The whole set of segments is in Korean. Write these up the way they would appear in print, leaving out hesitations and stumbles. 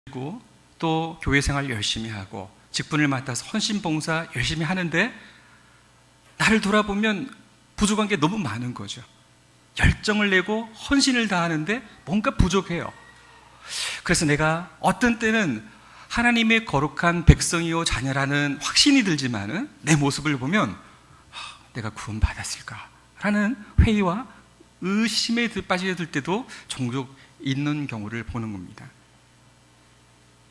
있고 또 교회 생활 열심히 하고 직분을 맡아서 헌신봉사 열심히 하는데 나를 돌아보면 부족한 게 너무 많은 거죠. 열정을 내고 헌신을 다하는데 뭔가 부족해요. 그래서 내가 어떤 때는 하나님의 거룩한 백성이요 자녀라는 확신이 들지만은 내 모습을 보면 내가 구원받았을까라는 회의와 의심에 빠지게 될 때도 종종 있는 경우를 보는 겁니다.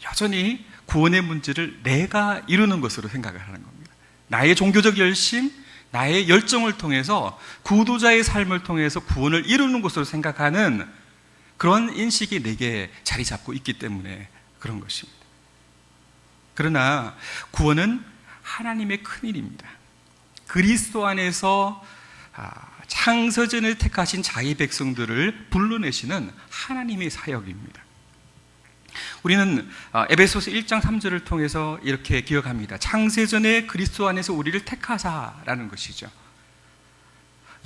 여전히 구원의 문제를 내가 이루는 것으로 생각을 하는 겁니다. 나의 종교적 열심, 나의 열정을 통해서 구도자의 삶을 통해서 구원을 이루는 것으로 생각하는 그런 인식이 내게 자리 잡고 있기 때문에 그런 것입니다. 그러나 구원은 하나님의 큰일입니다. 그리스도 안에서 창세전에 택하신 자기 백성들을 불러내시는 하나님의 사역입니다. 우리는 에베소서 1장 3절을 통해서 이렇게 기억합니다. 창세전에 그리스도 안에서 우리를 택하사라는 것이죠.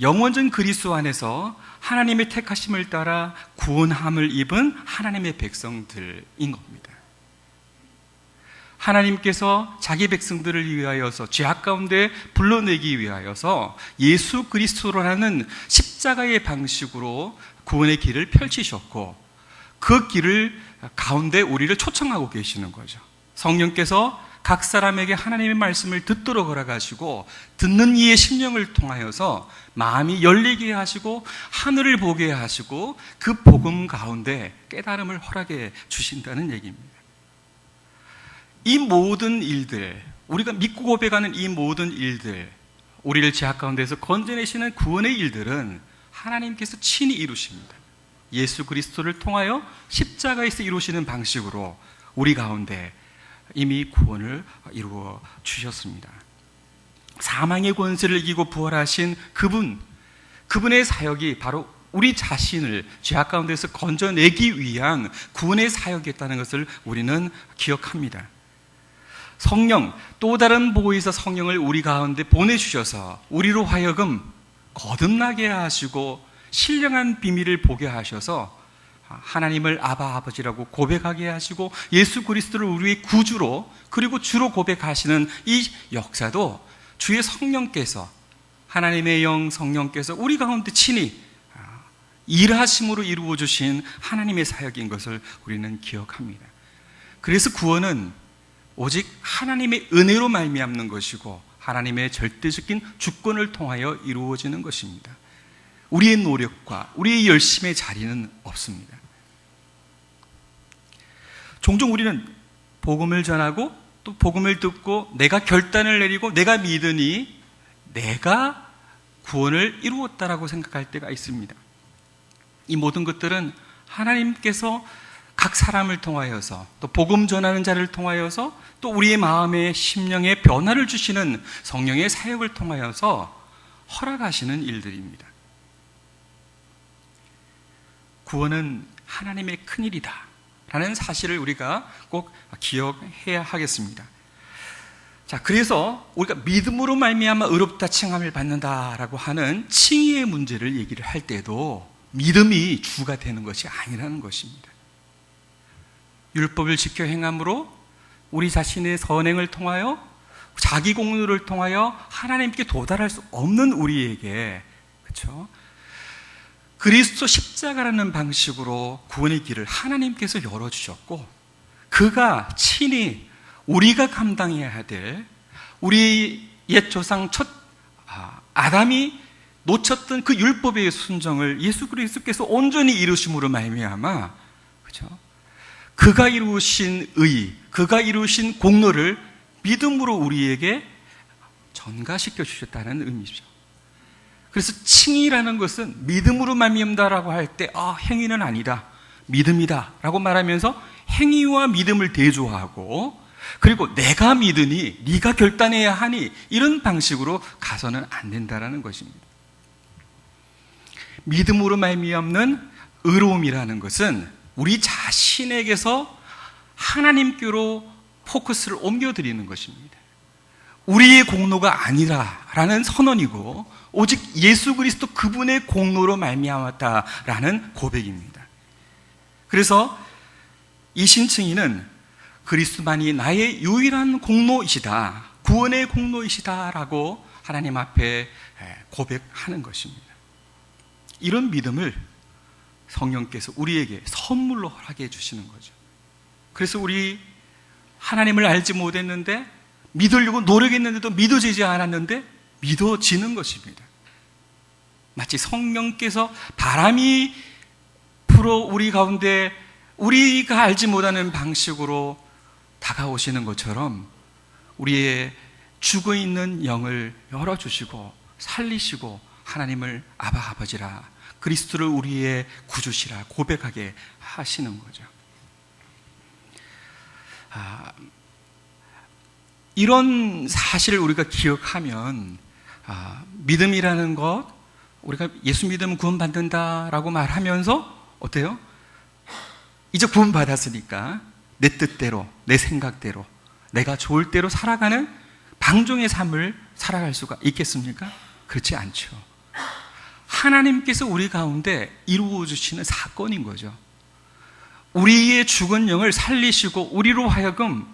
영원전 그리스도 안에서 하나님의 택하심을 따라 구원함을 입은 하나님의 백성들인 겁니다. 하나님께서 자기 백성들을 위하여서 죄악 가운데 불러내기 위하여서 예수 그리스도라는 십자가의 방식으로 구원의 길을 펼치셨고 그 길을 가운데 우리를 초청하고 계시는 거죠. 성령께서 각 사람에게 하나님의 말씀을 듣도록 허락하시고 듣는 이의 심령을 통하여서 마음이 열리게 하시고 하늘을 보게 하시고 그 복음 가운데 깨달음을 허락해 주신다는 얘기입니다. 이 모든 일들, 우리가 믿고 고백하는 이 모든 일들, 우리를 죄악 가운데서 건져내시는 구원의 일들은 하나님께서 친히 이루십니다. 예수 그리스도를 통하여 십자가에서 이루시는 방식으로 우리 가운데 이미 구원을 이루어 주셨습니다. 사망의 권세를 이기고 부활하신 그분의 사역이 바로 우리 자신을 죄악 가운데서 건져내기 위한 구원의 사역이었다는 것을 우리는 기억합니다. 성령, 또 다른 보혜사 성령을 우리 가운데 보내주셔서 우리로 하여금 거듭나게 하시고 신령한 비밀을 보게 하셔서 하나님을 아바 아버지라고 고백하게 하시고 예수 그리스도를 우리의 구주로 그리고 주로 고백하시는 이 역사도 주의 성령께서 하나님의 영 성령께서 우리 가운데 친히 일하심으로 이루어 주신 하나님의 사역인 것을 우리는 기억합니다. 그래서 구원은 오직 하나님의 은혜로 말미암는 것이고 하나님의 절대적인 주권을 통하여 이루어지는 것입니다. 우리의 노력과 우리의 열심의 자리는 없습니다. 종종 우리는 복음을 전하고 또 복음을 듣고 내가 결단을 내리고 내가 믿으니 내가 구원을 이루었다라고 생각할 때가 있습니다. 이 모든 것들은 하나님께서 각 사람을 통하여서 또 복음 전하는 자를 통하여서 또 우리의 마음의 심령에 변화를 주시는 성령의 사역을 통하여서 허락하시는 일들입니다. 구원은 하나님의 큰일이다 라는 사실을 우리가 꼭 기억해야 하겠습니다. 자, 그래서 우리가 믿음으로 말미암아 의롭다 칭함을 받는다라고 하는 칭의의 문제를 얘기를 할 때도 믿음이 주가 되는 것이 아니라는 것입니다. 율법을 지켜 행함으로 우리 자신의 선행을 통하여 자기 공로를 통하여 하나님께 도달할 수 없는 우리에게, 그렇죠? 그리스도 십자가라는 방식으로 구원의 길을 하나님께서 열어주셨고 그가 친히 우리가 감당해야 될 우리 옛 조상 첫 아담이 놓쳤던 그 율법의 순종을 예수 그리스도께서 온전히 이루심으로 말미암아, 그렇죠? 그가 이루신 의, 그가 이루신 공로를 믿음으로 우리에게 전가시켜 주셨다는 의미죠. 그래서 칭의라는 것은 믿음으로 말미암다라고 할 때 행위는 아니다, 믿음이다 라고 말하면서 행위와 믿음을 대조하고 그리고 내가 믿으니 네가 결단해야 하니 이런 방식으로 가서는 안 된다라는 것입니다. 믿음으로 말미암는 의로움이라는 것은 우리 자신에게서 하나님께로 포커스를 옮겨드리는 것입니다. 우리의 공로가 아니라라는 선언이고 오직 예수 그리스도 그분의 공로로 말미암았다라는 고백입니다. 그래서 이 신층이는 그리스도만이 나의 유일한 공로이시다, 구원의 공로이시다라고 하나님 앞에 고백하는 것입니다. 이런 믿음을 성령께서 우리에게 선물로 허락해 주시는 거죠. 그래서 우리 하나님을 알지 못했는데, 믿으려고 노력했는데도 믿어지지 않았는데 믿어지는 것입니다. 마치 성령께서 바람이 불어 우리 가운데 우리가 알지 못하는 방식으로 다가오시는 것처럼 우리의 죽어있는 영을 열어주시고 살리시고 하나님을 아바 아버지라, 그리스도를 우리의 구주시라 고백하게 하시는 거죠. 이런 사실을 우리가 기억하면 믿음이라는 것, 우리가 예수 믿으면 구원받는다라고 말하면서 어때요? 이제 구원받았으니까 내 뜻대로, 내 생각대로, 내가 좋을 대로 살아가는 방종의 삶을 살아갈 수가 있겠습니까? 그렇지 않죠. 하나님께서 우리 가운데 이루어 주시는 사건인 거죠. 우리의 죽은 영을 살리시고 우리로 하여금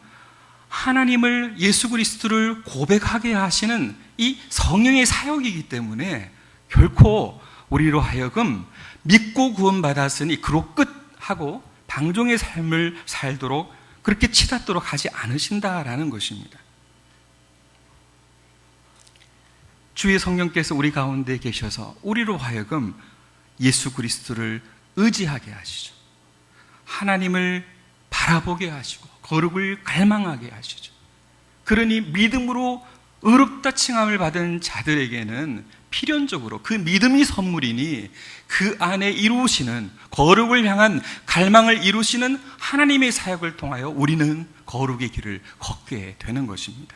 하나님을, 예수 그리스도를 고백하게 하시는 이 성령의 사역이기 때문에 결코 우리로 하여금 믿고 구원받았으니 그로 끝하고 방종의 삶을 살도록 그렇게 치닫도록 하지 않으신다라는 것입니다. 주의 성령께서 우리 가운데 계셔서 우리로 하여금 예수 그리스도를 의지하게 하시죠. 하나님을 바라보게 하시고 거룩을 갈망하게 하시죠. 그러니 믿음으로 의롭다 칭함을 받은 자들에게는 필연적으로 그 믿음이 선물이니 그 안에 이루시는 거룩을 향한 갈망을 이루시는 하나님의 사역을 통하여 우리는 거룩의 길을 걷게 되는 것입니다.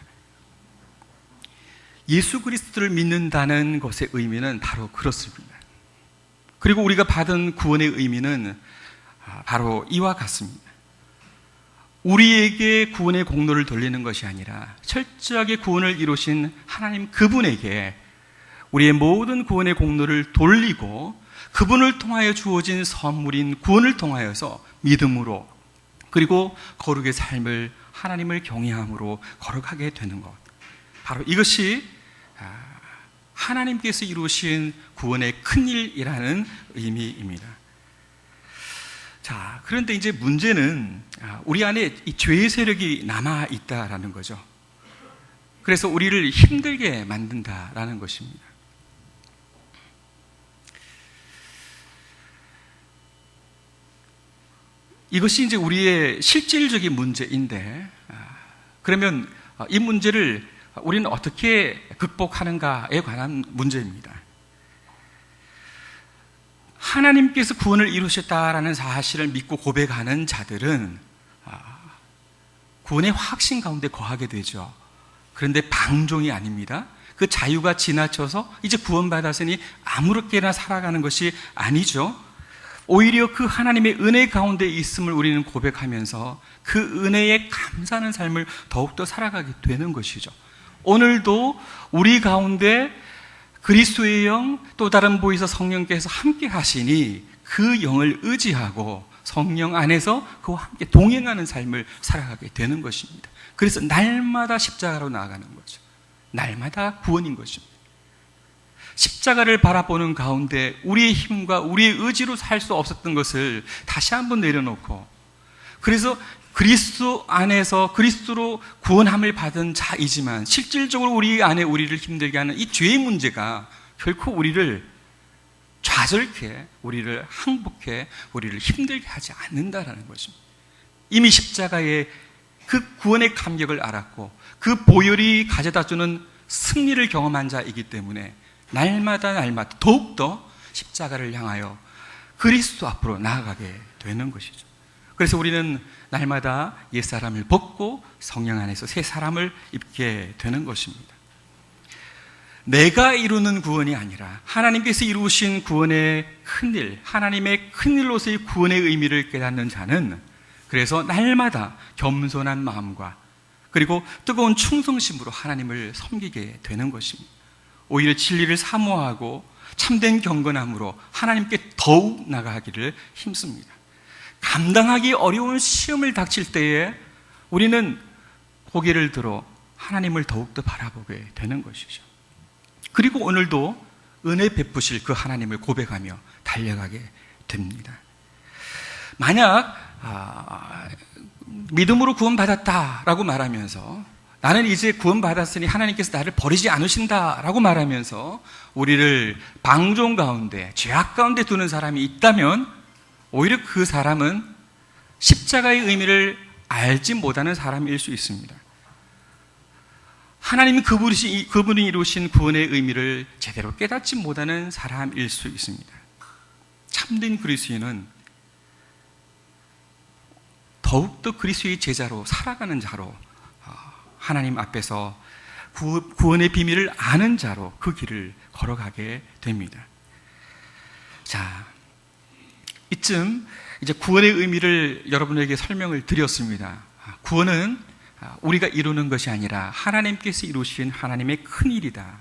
예수 그리스도를 믿는다는 것의 의미는 바로 그렇습니다. 그리고 우리가 받은 구원의 의미는 바로 이와 같습니다. 우리에게 구원의 공로를 돌리는 것이 아니라 철저하게 구원을 이루신 하나님 그분에게 우리의 모든 구원의 공로를 돌리고 그분을 통하여 주어진 선물인 구원을 통하여서 믿음으로, 그리고 거룩의 삶을 하나님을 경외함으로 거룩하게 되는 것, 바로 이것이 하나님께서 이루신 구원의 큰일이라는 의미입니다. 자, 그런데 이제 문제는 우리 안에 이 죄의 세력이 남아 있다라는 거죠. 그래서 우리를 힘들게 만든다라는 것입니다. 이것이 이제 우리의 실질적인 문제인데, 그러면 이 문제를 우리는 어떻게 극복하는가에 관한 문제입니다. 하나님께서 구원을 이루셨다라는 사실을 믿고 고백하는 자들은 구원의 확신 가운데 거하게 되죠. 그런데 방종이 아닙니다. 그 자유가 지나쳐서 이제 구원받았으니 아무렇게나 살아가는 것이 아니죠. 오히려 그 하나님의 은혜 가운데 있음을 우리는 고백하면서 그 은혜에 감사하는 삶을 더욱더 살아가게 되는 것이죠. 오늘도 우리 가운데 그리스도의 영, 또 다른 보이사 성령께서 함께 하시니 그 영을 의지하고 성령 안에서 그와 함께 동행하는 삶을 살아가게 되는 것입니다. 그래서 날마다 십자가로 나아가는 거죠. 날마다 구원인 것입니다. 십자가를 바라보는 가운데 우리의 힘과 우리의 의지로 살 수 없었던 것을 다시 한번 내려놓고, 그래서 그리스도 안에서 그리스도로 구원함을 받은 자이지만 실질적으로 우리 안에 우리를 힘들게 하는 이 죄의 문제가 결코 우리를 좌절케, 우리를 항복해, 우리를 힘들게 하지 않는다라는 것입니다. 이미 십자가의 그 구원의 감격을 알았고 그 보혈이 가져다주는 승리를 경험한 자이기 때문에 날마다 더욱더 십자가를 향하여 그리스도 앞으로 나아가게 되는 것이죠. 그래서 우리는 날마다 옛사람을 벗고 성령 안에서 새 사람을 입게 되는 것입니다. 내가 이루는 구원이 아니라 하나님께서 이루신 구원의 큰일, 하나님의 큰일로서의 구원의 의미를 깨닫는 자는 그래서 날마다 겸손한 마음과 그리고 뜨거운 충성심으로 하나님을 섬기게 되는 것입니다. 오히려 진리를 사모하고 참된 경건함으로 하나님께 더욱 나아가기를 힘씁니다. 감당하기 어려운 시험을 닥칠 때에 우리는 고개를 들어 하나님을 더욱더 바라보게 되는 것이죠. 그리고 오늘도 은혜 베푸실 그 하나님을 고백하며 달려가게 됩니다. 만약 믿음으로 구원받았다라고 말하면서 나는 이제 구원받았으니 하나님께서 나를 버리지 않으신다라고 말하면서 우리를 방종 가운데, 죄악 가운데 두는 사람이 있다면 오히려 그 사람은 십자가의 의미를 알지 못하는 사람일 수 있습니다. 하나님이 그분이 이루신 구원의 의미를 제대로 깨닫지 못하는 사람일 수 있습니다. 참된 그리스도인은 더욱더 그리스도의 제자로 살아가는 자로, 하나님 앞에서 구원의 비밀을 아는 자로 그 길을 걸어가게 됩니다. 자, 이쯤 이제 구원의 의미를 여러분에게 설명을 드렸습니다. 구원은 우리가 이루는 것이 아니라 하나님께서 이루신 하나님의 큰 일이다.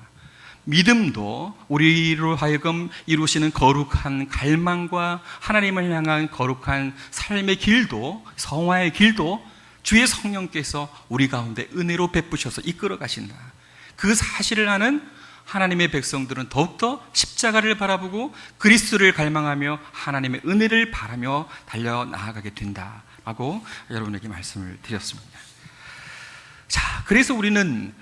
믿음도 우리로 하여금 이루시는 거룩한 갈망과 하나님을 향한 거룩한 삶의 길도, 성화의 길도 주의 성령께서 우리 가운데 은혜로 베푸셔서 이끌어 가신다. 그 사실을 아는 하나님의 백성들은 더욱더 십자가를 바라보고 그리스도를 갈망하며 하나님의 은혜를 바라며 달려나아가게 된다라고 여러분에게 말씀을 드렸습니다. 자, 그래서 우리는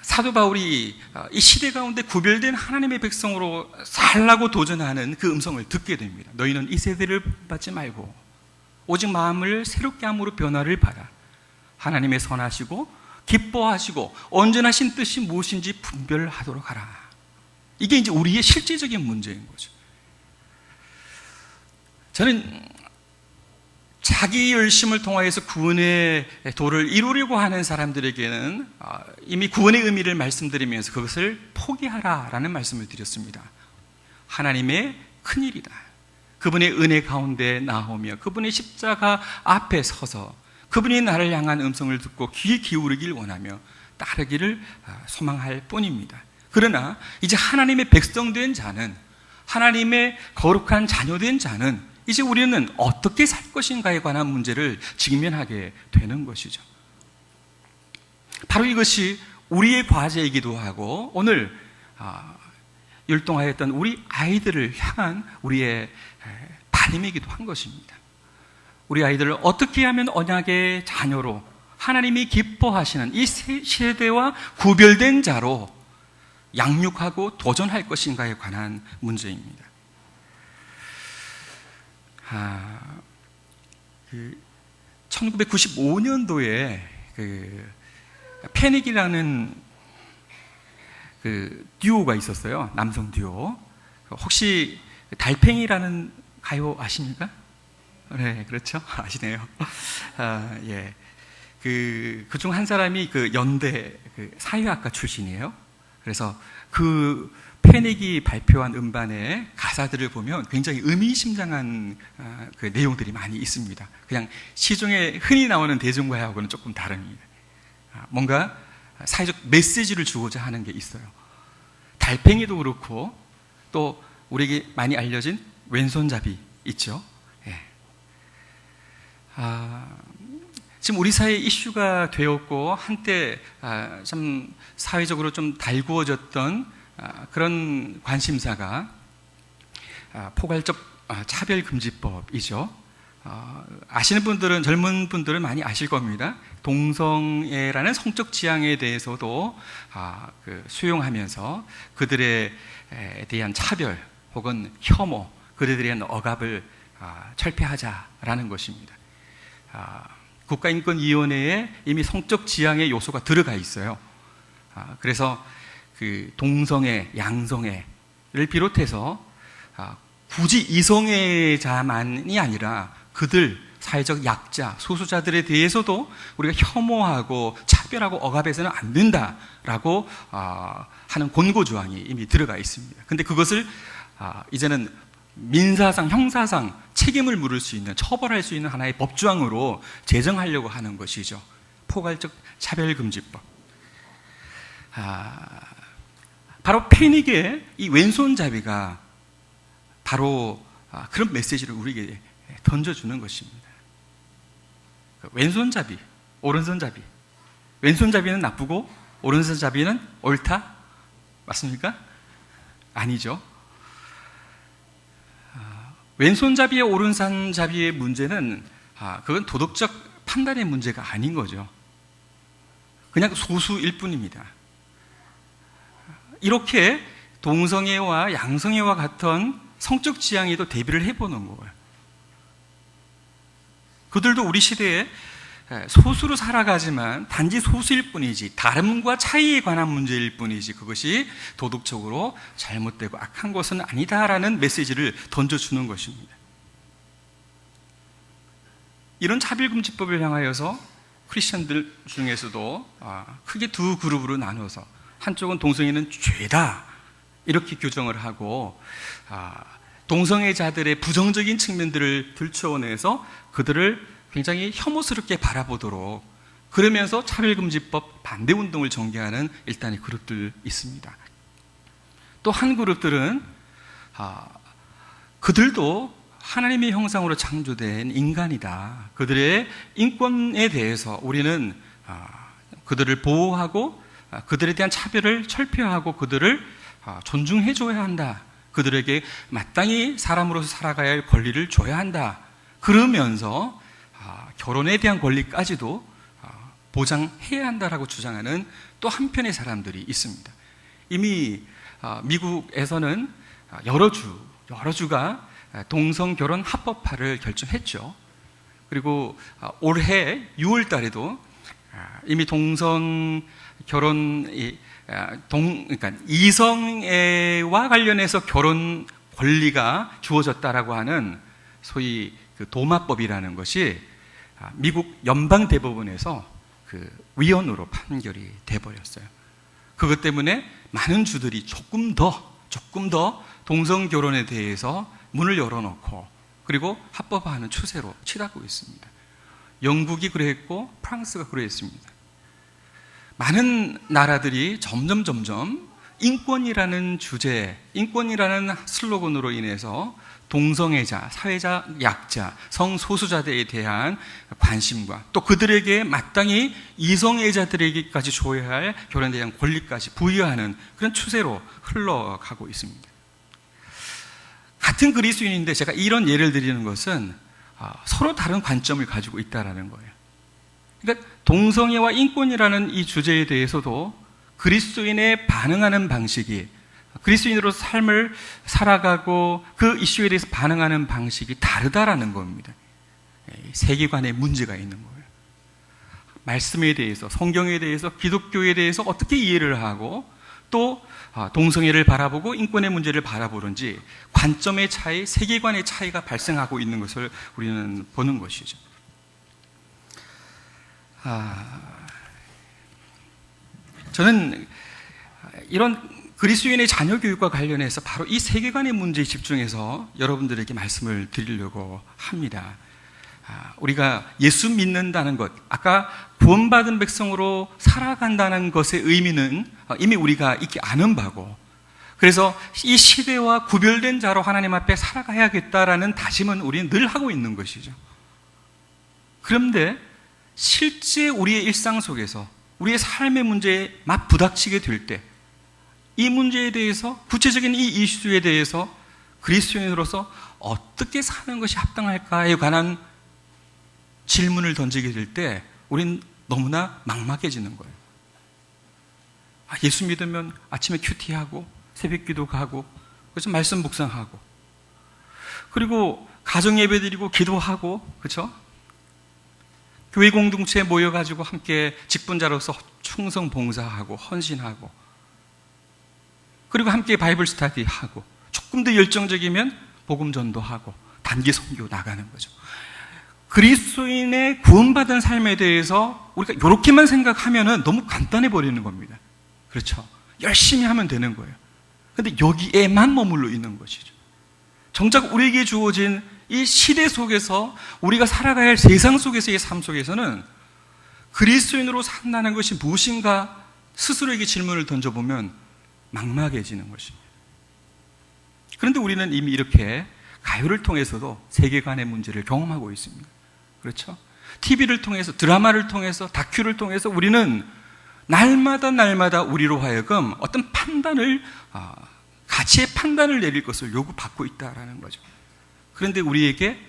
사도 바울이 이 시대 가운데 구별된 하나님의 백성으로 살라고 도전하는 그 음성을 듣게 됩니다. 너희는 이 세대를 받지 말고 오직 마음을 새롭게 함으로 변화를 받아 하나님의 선하시고 기뻐하시고 온전하신 뜻이 무엇인지 분별하도록 하라. 이게 이제 우리의 실제적인 문제인 거죠. 저는 자기 열심을 통하여서 구원의 도를 이루려고 하는 사람들에게는 이미 구원의 의미를 말씀드리면서 그것을 포기하라라는 말씀을 드렸습니다. 하나님의 큰일이다. 그분의 은혜 가운데 나오며 그분의 십자가 앞에 서서 그분이 나를 향한 음성을 듣고 귀 기울이길 원하며 따르기를 소망할 뿐입니다. 그러나 이제 하나님의 백성된 자는, 하나님의 거룩한 자녀된 자는 이제 우리는 어떻게 살 것인가에 관한 문제를 직면하게 되는 것이죠. 바로 이것이 우리의 과제이기도 하고 오늘 율동하였던 우리 아이들을 향한 우리의 바람이기도 한 것입니다. 우리 아이들을 어떻게 하면 언약의 자녀로 하나님이 기뻐하시는 이 세대와 구별된 자로 양육하고 도전할 것인가에 관한 문제입니다. 1995년도에 패닉이라는 듀오가 있었어요. 남성 듀오. 혹시 달팽이라는 가요 아십니까? 네, 그렇죠. 아시네요. 예. 그중 한 사람이 연대 사회학과 출신이에요. 그래서 패닉이 발표한 음반의 가사들을 보면 굉장히 의미심장한 내용들이 많이 있습니다. 그냥 시중에 흔히 나오는 대중가요하고는 조금 다릅니다. 뭔가 사회적 메시지를 주고자 하는 게 있어요. 달팽이도 그렇고 또 우리에게 많이 알려진 왼손잡이 있죠. 예. 지금 우리 사회에 이슈가 되었고 한때 참 사회적으로 좀 달구어졌던 그런 관심사가 포괄적 차별금지법이죠. 아시는 분들은, 젊은 분들은 많이 아실 겁니다. 동성애라는 성적 지향에 대해서도 수용하면서 그들에 대한 차별 혹은 혐오, 그들에 대한 억압을 철폐하자라는 것입니다. 국가인권위원회에 이미 성적 지향의 요소가 들어가 있어요. 그래서 동성애, 양성애를 비롯해서 굳이 이성애자만이 아니라 그들, 사회적 약자, 소수자들에 대해서도 우리가 혐오하고 차별하고 억압해서는 안 된다라고 하는 권고조항이 이미 들어가 있습니다. 그런데 그것을 이제는 민사상, 형사상 책임을 물을 수 있는, 처벌할 수 있는 하나의 법조항으로 제정하려고 하는 것이죠. 포괄적 차별금지법. 바로 패닉의 이 왼손잡이가 바로 그런 메시지를 우리에게 던져주는 것입니다. 왼손잡이, 오른손잡이. 왼손잡이는 나쁘고 오른손잡이는 옳다? 맞습니까? 아니죠. 왼손잡이의 오른손잡이의 문제는 그건 도덕적 판단의 문제가 아닌 거죠. 그냥 소수일 뿐입니다. 이렇게 동성애와 양성애와 같은 성적 지향에도 대비를 해보는 거예요. 그들도 우리 시대에 소수로 살아가지만 단지 소수일 뿐이지, 다름과 차이에 관한 문제일 뿐이지, 그것이 도덕적으로 잘못되고 악한 것은 아니다라는 메시지를 던져주는 것입니다. 이런 차별금지법을 향하여서 크리스천들 중에서도 크게 두 그룹으로 나눠서, 한쪽은 동성애는 죄다 이렇게 규정을 하고, 동성애자들의 부정적인 측면들을 들춰내서 그들을 굉장히 혐오스럽게 바라보도록, 그러면서 차별금지법 반대운동을 전개하는 일단의 그룹들 있습니다. 또 한 그룹들은 그들도 하나님의 형상으로 창조된 인간이다, 그들의 인권에 대해서 우리는 그들을 보호하고 그들에 대한 차별을 철폐하고 그들을 존중해줘야 한다, 그들에게 마땅히 사람으로서 살아가야 할 권리를 줘야 한다, 그러면서 결혼에 대한 권리까지도 보장해야 한다라고 주장하는 또 한편의 사람들이 있습니다. 이미 미국에서는 여러 주가 동성결혼 합법화를 결정했죠. 그리고 올해 6월 달에도 이미 동성결혼, 그러니까 이성애와 관련해서 결혼 권리가 주어졌다라고 하는 소위 그 도마법이라는 것이 미국 연방대법원에서 그 위헌으로 판결이 돼버렸어요. 그것 때문에 많은 주들이 조금 더 동성결혼에 대해서 문을 열어놓고 그리고 합법화하는 추세로 치닫고 있습니다. 영국이 그랬고 프랑스가 그랬습니다. 많은 나라들이 점점 인권이라는 주제, 인권이라는 슬로건으로 인해서 동성애자, 사회자 약자, 성소수자들에 대한 관심과 또 그들에게 마땅히 이성애자들에게까지 줘야 할 결혼에 대한 권리까지 부여하는 그런 추세로 흘러가고 있습니다. 같은 그리스도인인데 제가 이런 예를 드리는 것은 서로 다른 관점을 가지고 있다는 거예요. 그러니까 동성애와 인권이라는 이 주제에 대해서도 그리스도인의 반응하는 방식이, 그리스도인으로서 삶을 살아가고 그 이슈에 대해서 반응하는 방식이 다르다라는 겁니다. 세계관에 문제가 있는 거예요. 말씀에 대해서, 성경에 대해서, 기독교에 대해서 어떻게 이해를 하고 또 동성애를 바라보고 인권의 문제를 바라보는지 관점의 차이, 세계관의 차이가 발생하고 있는 것을 우리는 보는 것이죠. 저는 이런 그리스도인의 자녀 교육과 관련해서 바로 이 세계관의 문제에 집중해서 여러분들에게 말씀을 드리려고 합니다. 우리가 예수 믿는다는 것, 아까 구원받은 백성으로 살아간다는 것의 의미는 이미 우리가 익히 아는 바고, 그래서 이 시대와 구별된 자로 하나님 앞에 살아가야겠다라는 다짐은 우리는 늘 하고 있는 것이죠. 그런데 실제 우리의 일상 속에서 우리의 삶의 문제에 막 부닥치게 될 때 이 문제에 대해서, 구체적인 이 이슈에 대해서 그리스도인으로서 어떻게 사는 것이 합당할까에 관한 질문을 던지게 될 때 우린 너무나 막막해지는 거예요. 예수 믿으면 아침에 큐티하고 새벽 기도 가고 그래서 말씀 묵상하고 그리고 가정 예배 드리고 기도하고, 그렇죠? 교회 공동체에 모여가지고 함께 직분자로서 충성 봉사하고 헌신하고 그리고 함께 바이블 스터디하고 조금 더 열정적이면 복음 전도하고 단기 선교 나가는 거죠. 그리스도인의 구원받은 삶에 대해서 우리가 이렇게만 생각하면 너무 간단해 버리는 겁니다. 그렇죠? 열심히 하면 되는 거예요. 그런데 여기에만 머물러 있는 것이죠. 정작 우리에게 주어진 이 시대 속에서 우리가 살아가야 할 세상 속에서의 삶 속에서는 그리스도인으로 산다는 것이 무엇인가 스스로에게 질문을 던져보면 막막해지는 것입니다. 그런데 우리는 이미 이렇게 가요를 통해서도 세계관의 문제를 경험하고 있습니다. 그렇죠? TV를 통해서, 드라마를 통해서, 다큐를 통해서 우리는 날마다 우리로 하여금 어떤 판단을, 가치의 판단을 내릴 것을 요구받고 있다라는 거죠. 그런데 우리에게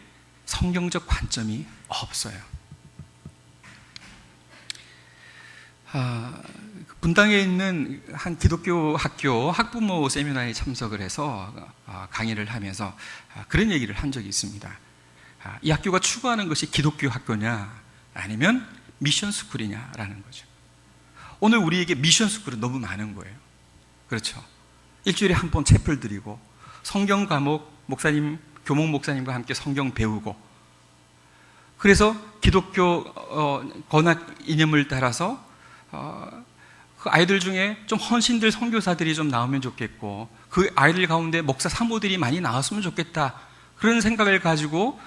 성경적 관점이 없어요. 분당에 있는 한 기독교 학교 학부모 세미나에 참석을 해서 강의를 하면서 그런 얘기를 한 적이 있습니다. 이 학교가 추구하는 것이 기독교 학교냐 아니면 미션 스쿨이냐라는 거죠. 오늘 우리에게 미션 스쿨은 너무 많은 거예요. 그렇죠? 일주일에 한 번 채플 드리고 성경 과목 목사님, 교목 목사님과 함께 성경 배우고, 그래서 기독교 건학 이념을 따라서 그 아이들 중에 좀 헌신들 선교사들이 좀 나오면 좋겠고, 그 아이들 가운데 목사 사모들이 많이 나왔으면 좋겠다, 그런 생각을 가지고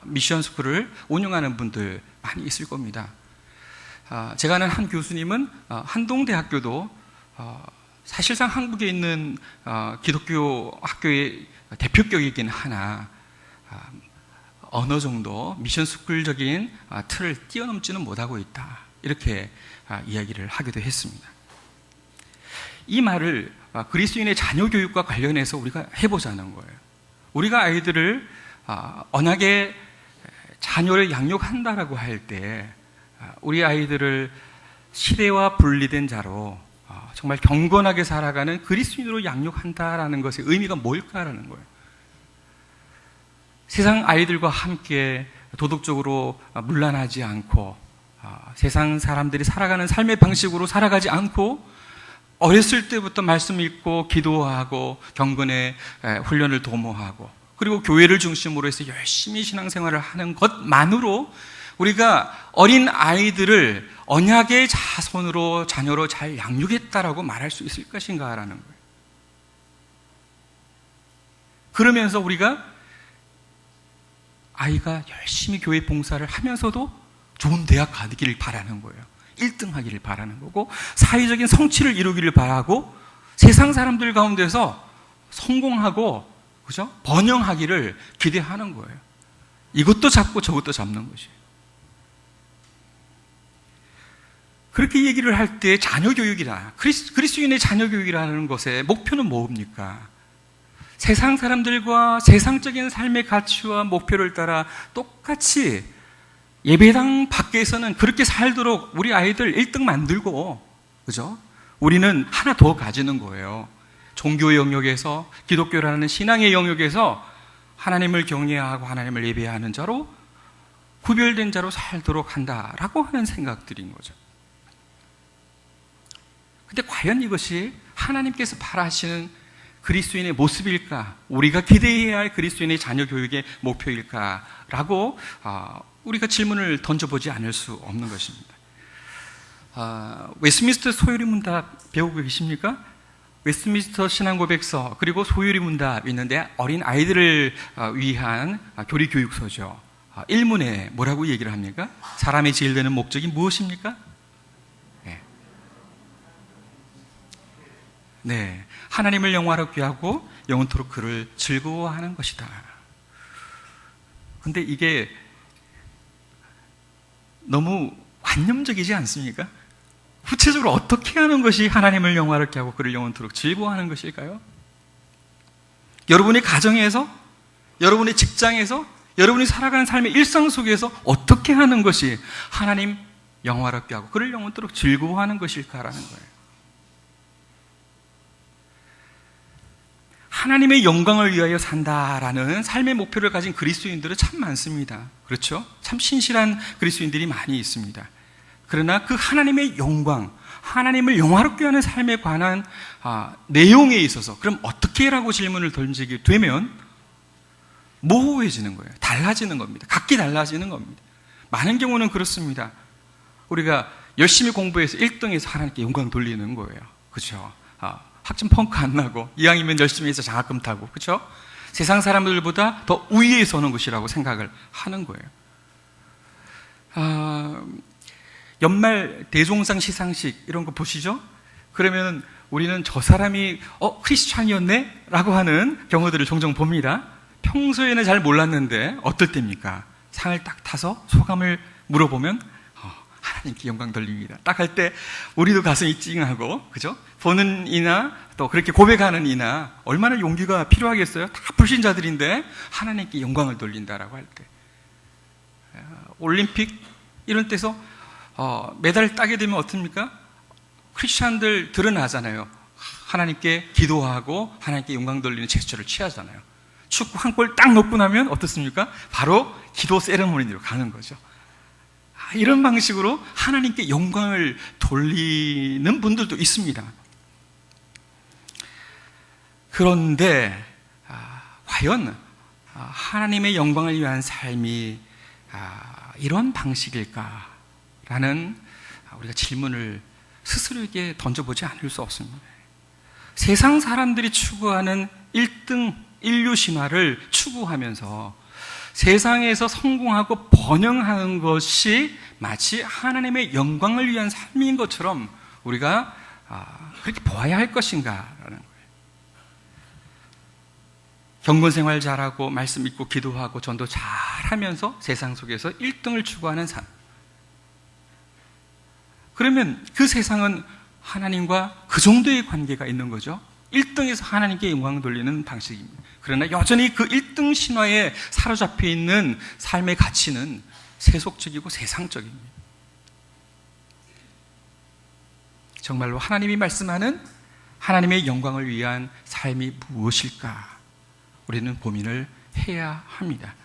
미션 스쿨을 운영하는 분들 많이 있을 겁니다. 제가 아는 한 교수님은 한동대학교도 사실상 한국에 있는 기독교 학교의 대표격이긴 하나 어느 정도 미션 스쿨적인 틀을 뛰어넘지는 못하고 있다, 이렇게 이야기를 하기도 했습니다. 이 말을 그리스도인의 자녀 교육과 관련해서 우리가 해보자는 거예요. 우리가 아이들을 언약의 자녀를 양육한다라고 할 때 우리 아이들을 시대와 분리된 자로 정말 경건하게 살아가는 그리스도인으로 양육한다라는 것의 의미가 뭘까라는 거예요. 세상 아이들과 함께 도덕적으로 문란하지 않고 세상 사람들이 살아가는 삶의 방식으로 살아가지 않고 어렸을 때부터 말씀 읽고 기도하고 경건의 훈련을 도모하고 그리고 교회를 중심으로 해서 열심히 신앙생활을 하는 것만으로 우리가 어린 아이들을 언약의 자손으로 자녀로 잘 양육했다라고 말할 수 있을 것인가라는 거예요. 그러면서 우리가 아이가 열심히 교회 봉사를 하면서도 좋은 대학 가기를 바라는 거예요. 1등 하기를 바라는 거고, 사회적인 성취를 이루기를 바라고, 세상 사람들 가운데서 성공하고, 그죠? 번영하기를 기대하는 거예요. 이것도 잡고 저것도 잡는 것이에요. 그렇게 얘기를 할 때 자녀 교육이라, 그리스도인의 자녀 교육이라는 것의 목표는 뭡니까? 세상 사람들과 세상적인 삶의 가치와 목표를 따라 똑같이 예배당 밖에서는 그렇게 살도록 우리 아이들 1등 만들고, 그죠? 우리는 하나 더 가지는 거예요. 종교의 영역에서, 기독교라는 신앙의 영역에서 하나님을 경외하고 하나님을 예배하는 자로, 구별된 자로 살도록 한다라고 하는 생각들인 거죠. 근데 과연 이것이 하나님께서 바라시는 그리스도인의 모습일까? 우리가 기대해야 할 그리스도인의 자녀 교육의 목표일까라고 우리가 질문을 던져보지 않을 수 없는 것입니다. 웨스트민스터 소요리 문답 배우고 계십니까? 웨스트민스터 신앙고백서 그리고 소요리 문답 있는데 어린 아이들을 위한 교리 교육서죠. 1문에 뭐라고 얘기를 합니까? 사람의 제일 되는 목적이 무엇입니까? 네, 하나님을 영화롭게 하고 영원토록 그를 즐거워하는 것이다. 근데 이게 너무 관념적이지 않습니까? 구체적으로 어떻게 하는 것이 하나님을 영화롭게 하고 그를 영원토록 즐거워하는 것일까요? 여러분의 가정에서, 여러분의 직장에서, 여러분이 살아가는 삶의 일상 속에서 어떻게 하는 것이 하나님 영화롭게 하고 그를 영원토록 즐거워하는 것일까라는 거예요. 하나님의 영광을 위하여 산다라는 삶의 목표를 가진 그리스도인들은 참 많습니다. 그렇죠? 참 신실한 그리스도인들이 많이 있습니다. 그러나 그 하나님의 영광, 하나님을 영화롭게 하는 삶에 관한 내용에 있어서 그럼 어떻게 라고 질문을 던지게 되면 모호해지는 거예요. 달라지는 겁니다. 각기 달라지는 겁니다. 많은 경우는 그렇습니다. 우리가 열심히 공부해서 1등해서 하나님께 영광 돌리는 거예요. 그렇죠? 학점 펑크 안 나고 이왕이면 열심히 해서 장학금 타고, 그렇죠? 세상 사람들보다 더 우위에 서는 것이라고 생각을 하는 거예요. 연말 대종상 시상식 이런 거 보시죠? 그러면 우리는 저 사람이 크리스찬이었네? 라고 하는 경우들을 종종 봅니다. 평소에는 잘 몰랐는데 어떨 때입니까? 상을 딱 타서 소감을 물어보면 하나님께 영광 돌립니다. 딱 할 때 우리도 가슴이 찡하고, 그죠? 보는 이나 또 그렇게 고백하는 이나 얼마나 용기가 필요하겠어요? 다 불신자들인데 하나님께 영광을 돌린다라고 할 때, 올림픽 이런 데서 메달을 따게 되면 어떻습니까? 크리스찬들 드러나잖아요. 하나님께 기도하고 하나님께 영광 돌리는 제스처를 취하잖아요. 축구 한 골 딱 넣고 나면 어떻습니까? 바로 기도 세레모니로 가는 거죠. 이런 방식으로 하나님께 영광을 돌리는 분들도 있습니다. 그런데 과연 하나님의 영광을 위한 삶이 이런 방식일까라는 우리가 질문을 스스로에게 던져보지 않을 수 없습니다. 세상 사람들이 추구하는 1등 인류 신화를 추구하면서 세상에서 성공하고 번영하는 것이 마치 하나님의 영광을 위한 삶인 것처럼 우리가 그렇게 보아야 할 것인가라는 거예요. 경건 생활 잘하고 말씀 믿고 기도하고 전도 잘하면서 세상 속에서 1등을 추구하는 삶. 그러면 그 세상은 하나님과 그 정도의 관계가 있는 거죠. 1등에서 하나님께 영광을 돌리는 방식입니다. 그러나 여전히 그 1등 신화에 사로잡혀 있는 삶의 가치는 세속적이고 세상적입니다. 정말로 하나님이 말씀하는 하나님의 영광을 위한 삶이 무엇일까? 우리는 고민을 해야 합니다.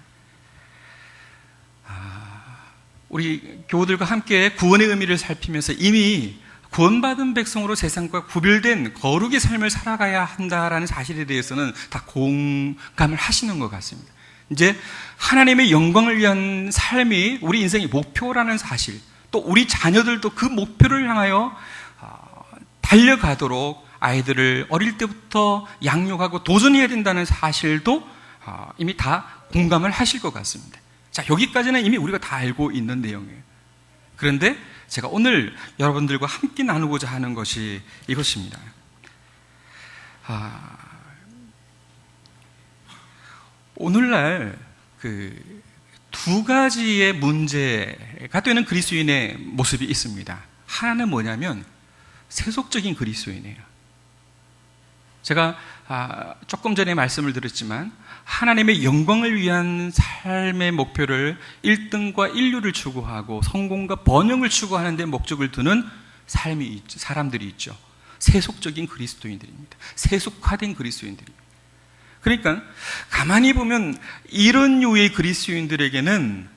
우리 교우들과 함께 구원의 의미를 살피면서 이미 구원받은 백성으로 세상과 구별된 거룩의 삶을 살아가야 한다라는 사실에 대해서는 다 공감을 하시는 것 같습니다. 이제 하나님의 영광을 위한 삶이 우리 인생의 목표라는 사실, 또 우리 자녀들도 그 목표를 향하여 달려가도록 아이들을 어릴 때부터 양육하고 도전해야 된다는 사실도 이미 다 공감을 하실 것 같습니다. 자, 여기까지는 이미 우리가 다 알고 있는 내용이에요. 그런데 제가 오늘 여러분들과 함께 나누고자 하는 것이 이것입니다. 오늘날 그 두 가지의 문제가 되는 그리스도인의 모습이 있습니다. 하나는 뭐냐면 세속적인 그리스도인이에요. 제가 조금 전에 말씀을 드렸지만 하나님의 영광을 위한 삶의 목표를 1등과 인류를 추구하고 성공과 번영을 추구하는 데 목적을 두는 사람들이 있죠. 세속적인 그리스도인들입니다. 세속화된 그리스도인들입니다. 그러니까 가만히 보면 이런 류의 그리스도인들에게는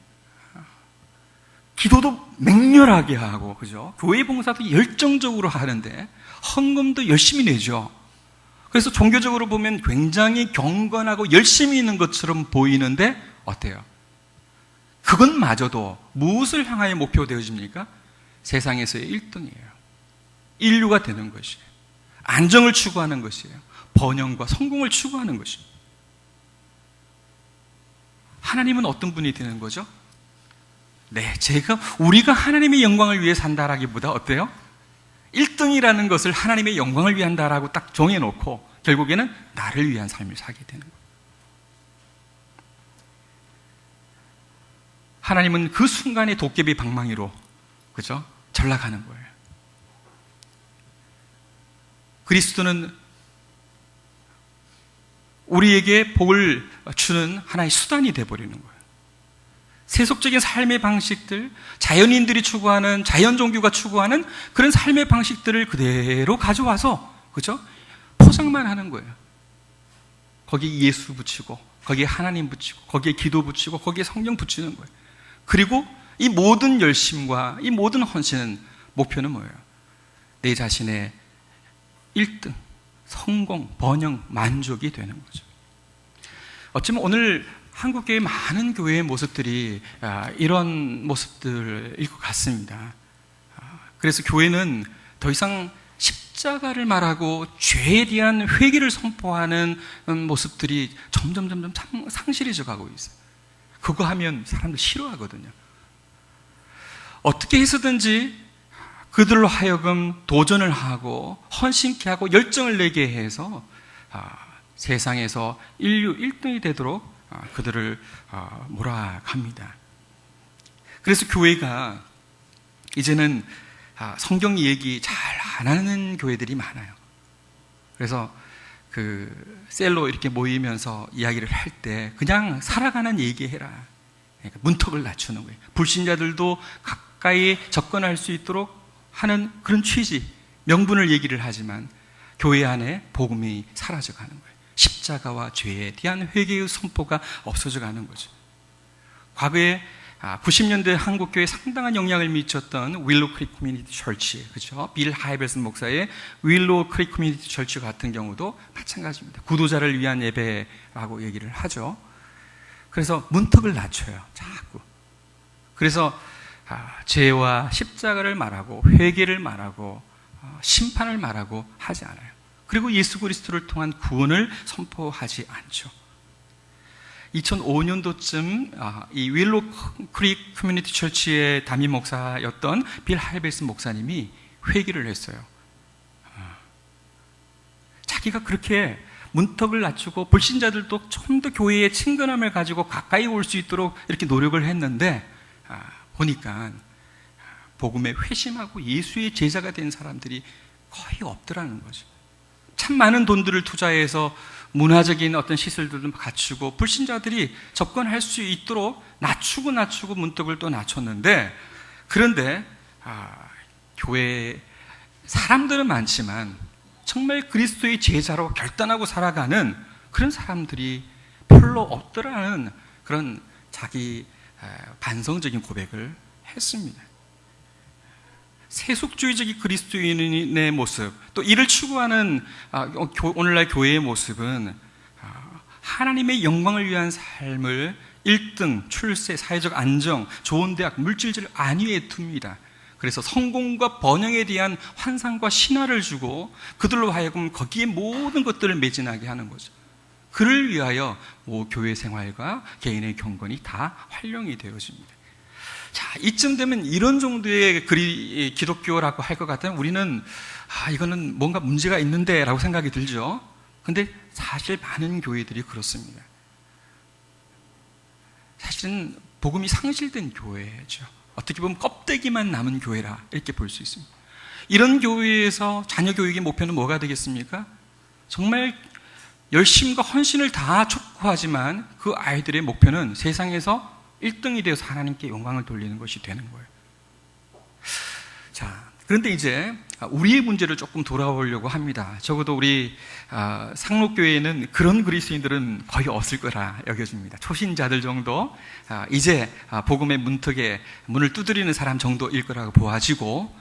기도도 맹렬하게 하고, 그죠? 교회 봉사도 열정적으로 하는데 헌금도 열심히 내죠. 그래서 종교적으로 보면 굉장히 경건하고 열심히 있는 것처럼 보이는데 어때요? 그것마저도 무엇을 향하여 목표 되어집니까? 세상에서의 1등이에요. 인류가 되는 것이에요. 안정을 추구하는 것이에요. 번영과 성공을 추구하는 것입니다. 하나님은 어떤 분이 되는 거죠? 네, 우리가 하나님의 영광을 위해 산다라기보다 어때요? 1등이라는 것을 하나님의 영광을 위한다라고 딱 정해놓고 결국에는 나를 위한 삶을 살게 되는 거예요. 하나님은 그 순간에 도깨비 방망이로, 그죠? 전락하는 거예요. 그리스도는 우리에게 복을 주는 하나의 수단이 되어버리는 거예요. 세속적인 삶의 방식들, 자연인들이 추구하는, 자연 종교가 추구하는 그런 삶의 방식들을 그대로 가져와서, 그죠? 포장만 하는 거예요. 거기에 예수 붙이고, 거기에 하나님 붙이고, 거기에 기도 붙이고, 거기에 성령 붙이는 거예요. 그리고 이 모든 열심과 이 모든 헌신은 목표는 뭐예요? 내 자신의 1등, 성공, 번영, 만족이 되는 거죠. 어쩌면 오늘 한국교회 많은 교회의 모습들이 이런 모습들일 것 같습니다. 그래서 교회는 더 이상 십자가를 말하고 죄에 대한 회개를 선포하는 모습들이 점점 상실해져 가고 있어요. 그거 하면 사람들 싫어하거든요. 어떻게 해서든지 그들로 하여금 도전을 하고 헌신케 하고 열정을 내게 해서 세상에서 인류 1등이 되도록 그들을 몰아갑니다. 그래서 교회가 이제는 성경 얘기 잘 안 하는 교회들이 많아요. 그래서 셀로 이렇게 모이면서 이야기를 할 때 그냥 살아가는 얘기해라. 그러니까 문턱을 낮추는 거예요. 불신자들도 가까이 접근할 수 있도록 하는 그런 취지, 명분을 얘기를 하지만 교회 안에 복음이 사라져가는 거예요. 십자가와 죄에 대한 회개의 선포가 없어져가는 거죠. 과거에 90년대 한국교회에 상당한 영향을 미쳤던 윌로우 크릭 커뮤니티 철치, 그렇죠? 빌 하이벨슨 목사의 윌로우 크릭 커뮤니티 철치 같은 경우도 마찬가지입니다. 구도자를 위한 예배라고 얘기를 하죠. 그래서 문턱을 낮춰요, 자꾸. 그래서 죄와 십자가를 말하고 회개를 말하고 심판을 말하고 하지 않아요. 그리고 예수 그리스도를 통한 구원을 선포하지 않죠. 2005년도쯤 이 윌로우 크릭 커뮤니티 철치의 담임 목사였던 빌 하이벨슨 목사님이 회개를 했어요. 자기가 그렇게 문턱을 낮추고 불신자들도 좀 더 교회의 친근함을 가지고 가까이 올 수 있도록 이렇게 노력을 했는데 보니까 복음에 회심하고 예수의 제자가 된 사람들이 거의 없더라는 거죠. 참 많은 돈들을 투자해서 문화적인 어떤 시설들도 갖추고 불신자들이 접근할 수 있도록 낮추고 문턱을 또 낮췄는데, 그런데 교회 사람들은 많지만 정말 그리스도의 제자로 결단하고 살아가는 그런 사람들이 별로 없더라는 그런 자기 반성적인 고백을 했습니다. 세속주의적인 그리스도인의 모습, 또 이를 추구하는 오늘날 교회의 모습은 하나님의 영광을 위한 삶을 1등, 출세, 사회적 안정, 좋은 대학, 물질적 안위에 둡니다. 그래서 성공과 번영에 대한 환상과 신화를 주고 그들로 하여금 거기에 모든 것들을 매진하게 하는 거죠. 그를 위하여 교회 생활과 개인의 경건이 다 활용이 되어집니다. 자, 이쯤 되면 이런 정도의 기독교라고 할 것 같으면 우리는 이거는 뭔가 문제가 있는데 라고 생각이 들죠. 근데 사실 많은 교회들이 그렇습니다. 사실은 복음이 상실된 교회죠. 어떻게 보면 껍데기만 남은 교회라 이렇게 볼 수 있습니다. 이런 교회에서 자녀 교육의 목표는 뭐가 되겠습니까? 정말 열심과 헌신을 다 촉구하지만 그 아이들의 목표는 세상에서 1등이 되어서 하나님께 영광을 돌리는 것이 되는 거예요. 자, 그런데 이제 우리의 문제를 조금 돌아보려고 합니다. 적어도 우리 상록교회에는 그런 그리스도인들은 거의 없을 거라 여겨집니다. 초신자들 정도, 이제 복음의 문턱에 문을 두드리는 사람 정도일 거라고 보아지고,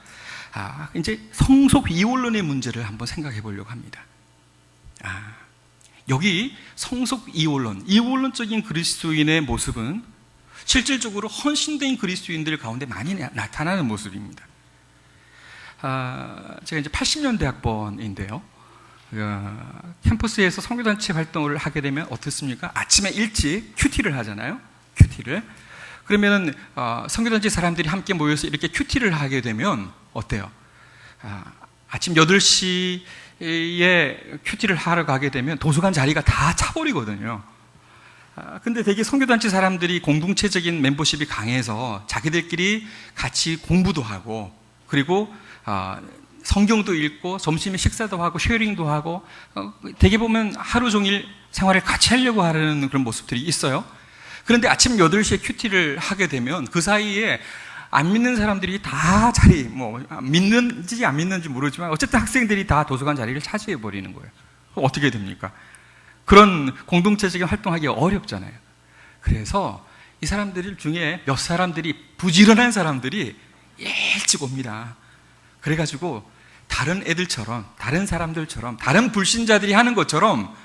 이제 성속 이원론의 문제를 한번 생각해 보려고 합니다. 여기 성속 이원론적인 그리스도인의 모습은 실질적으로 헌신된 그리스도인들 가운데 많이 나타나는 모습입니다. 제가 이제 80년대 학번인데요. 캠퍼스에서 선교단체 활동을 하게 되면 어떻습니까? 아침에 일찍 큐티를 하잖아요. 큐티를. 그러면 선교단체 사람들이 함께 모여서 이렇게 큐티를 하게 되면 어때요? 아침 8시에 큐티를 하러 가게 되면 도서관 자리가 다 차버리거든요. 근데 되게 선교단체 사람들이 공동체적인 멤버십이 강해서 자기들끼리 같이 공부도 하고, 그리고 성경도 읽고 점심에 식사도 하고 쉐어링도 하고, 되게 보면 하루 종일 생활을 같이 하려고 하는 그런 모습들이 있어요. 그런데 아침 8시에 큐티를 하게 되면 그 사이에 안 믿는 사람들이 다 자리, 믿는지 안 믿는지 모르지만 어쨌든 학생들이 다 도서관 자리를 차지해 버리는 거예요. 그럼 어떻게 됩니까? 그런 공동체적인 활동하기가 어렵잖아요. 그래서 이 사람들 중에 몇 사람들이, 부지런한 사람들이 일찍 옵니다. 그래가지고 다른 애들처럼, 다른 사람들처럼, 다른 불신자들이 하는 것처럼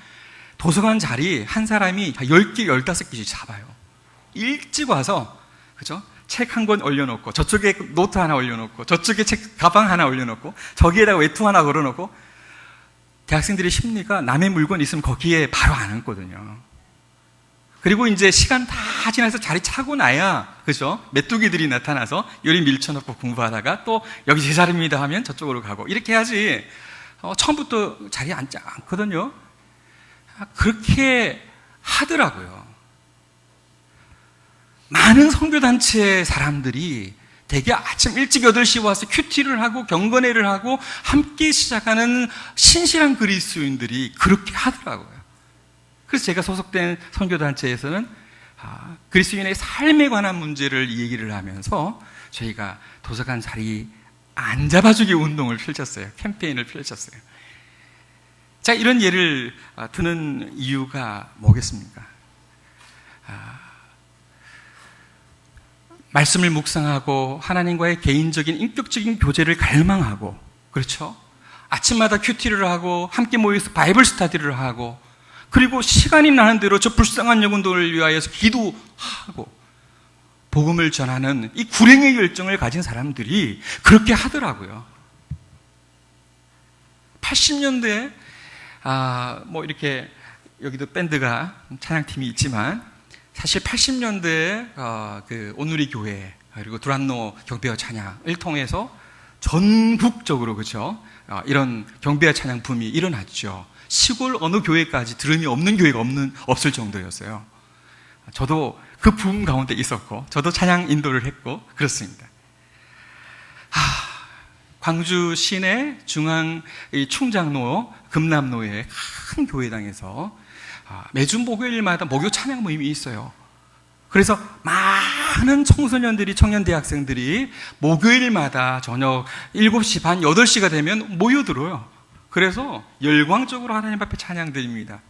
도서관 자리 한 사람이 10개, 15개씩 잡아요. 일찍 와서, 그죠? 책 한 권 올려놓고, 저쪽에 노트 하나 올려놓고, 저쪽에 가방 하나 올려놓고, 저기에다가 외투 하나 걸어놓고, 대학생들의 심리가 남의 물건 있으면 거기에 바로 안 앉거든요. 그리고 이제 시간 다 지나서 자리 차고 나야, 그죠? 메뚜기들이 나타나서 요리 밀쳐놓고 공부하다가 또 여기 제 자리입니다 하면 저쪽으로 가고, 이렇게 해야지 처음부터 자리에 앉지 않거든요. 그렇게 하더라고요. 많은 선교단체 사람들이 대개 아침 일찍 8시에 와서 큐티를 하고 경건회를 하고 함께 시작하는 신실한 그리스도인들이 그렇게 하더라고요. 그래서 제가 소속된 선교단체에서는 그리스도인의 삶에 관한 문제를 얘기를 하면서 저희가 도서관 자리 안 잡아주기 운동을 펼쳤어요. 캠페인을 펼쳤어요. 자, 이런 예를 드는 이유가 뭐겠습니까? 말씀을 묵상하고 하나님과의 개인적인 인격적인 교제를 갈망하고, 그렇죠? 아침마다 큐티를 하고 함께 모여서 바이블 스터디를 하고, 그리고 시간이 나는 대로 저 불쌍한 영혼들을 위하여서 기도하고 복음을 전하는 이 불행의 열정을 가진 사람들이 그렇게 하더라고요. 80년대에 뭐 이렇게 여기도 밴드가 찬양팀이 있지만 사실 80년대에 그 온누리 교회 그리고 두란노 경배와 찬양을 통해서 전국적으로, 그렇죠? 이런 경배와 찬양 붐이 일어났죠. 시골 어느 교회까지 드럼이 없는 교회가 없을 정도였어요. 저도 그 붐 가운데 있었고, 저도 찬양 인도를 했고 그렇습니다. 광주 시내 중앙 충장로 금남로의 큰 교회당에서 매주 목요일마다 목요 찬양 모임이 있어요. 그래서 많은 청소년들이, 청년 대학생들이 목요일마다 저녁 7시 반, 8시가 되면 모여들어요. 그래서 열광적으로 하나님 앞에 찬양 드립니다.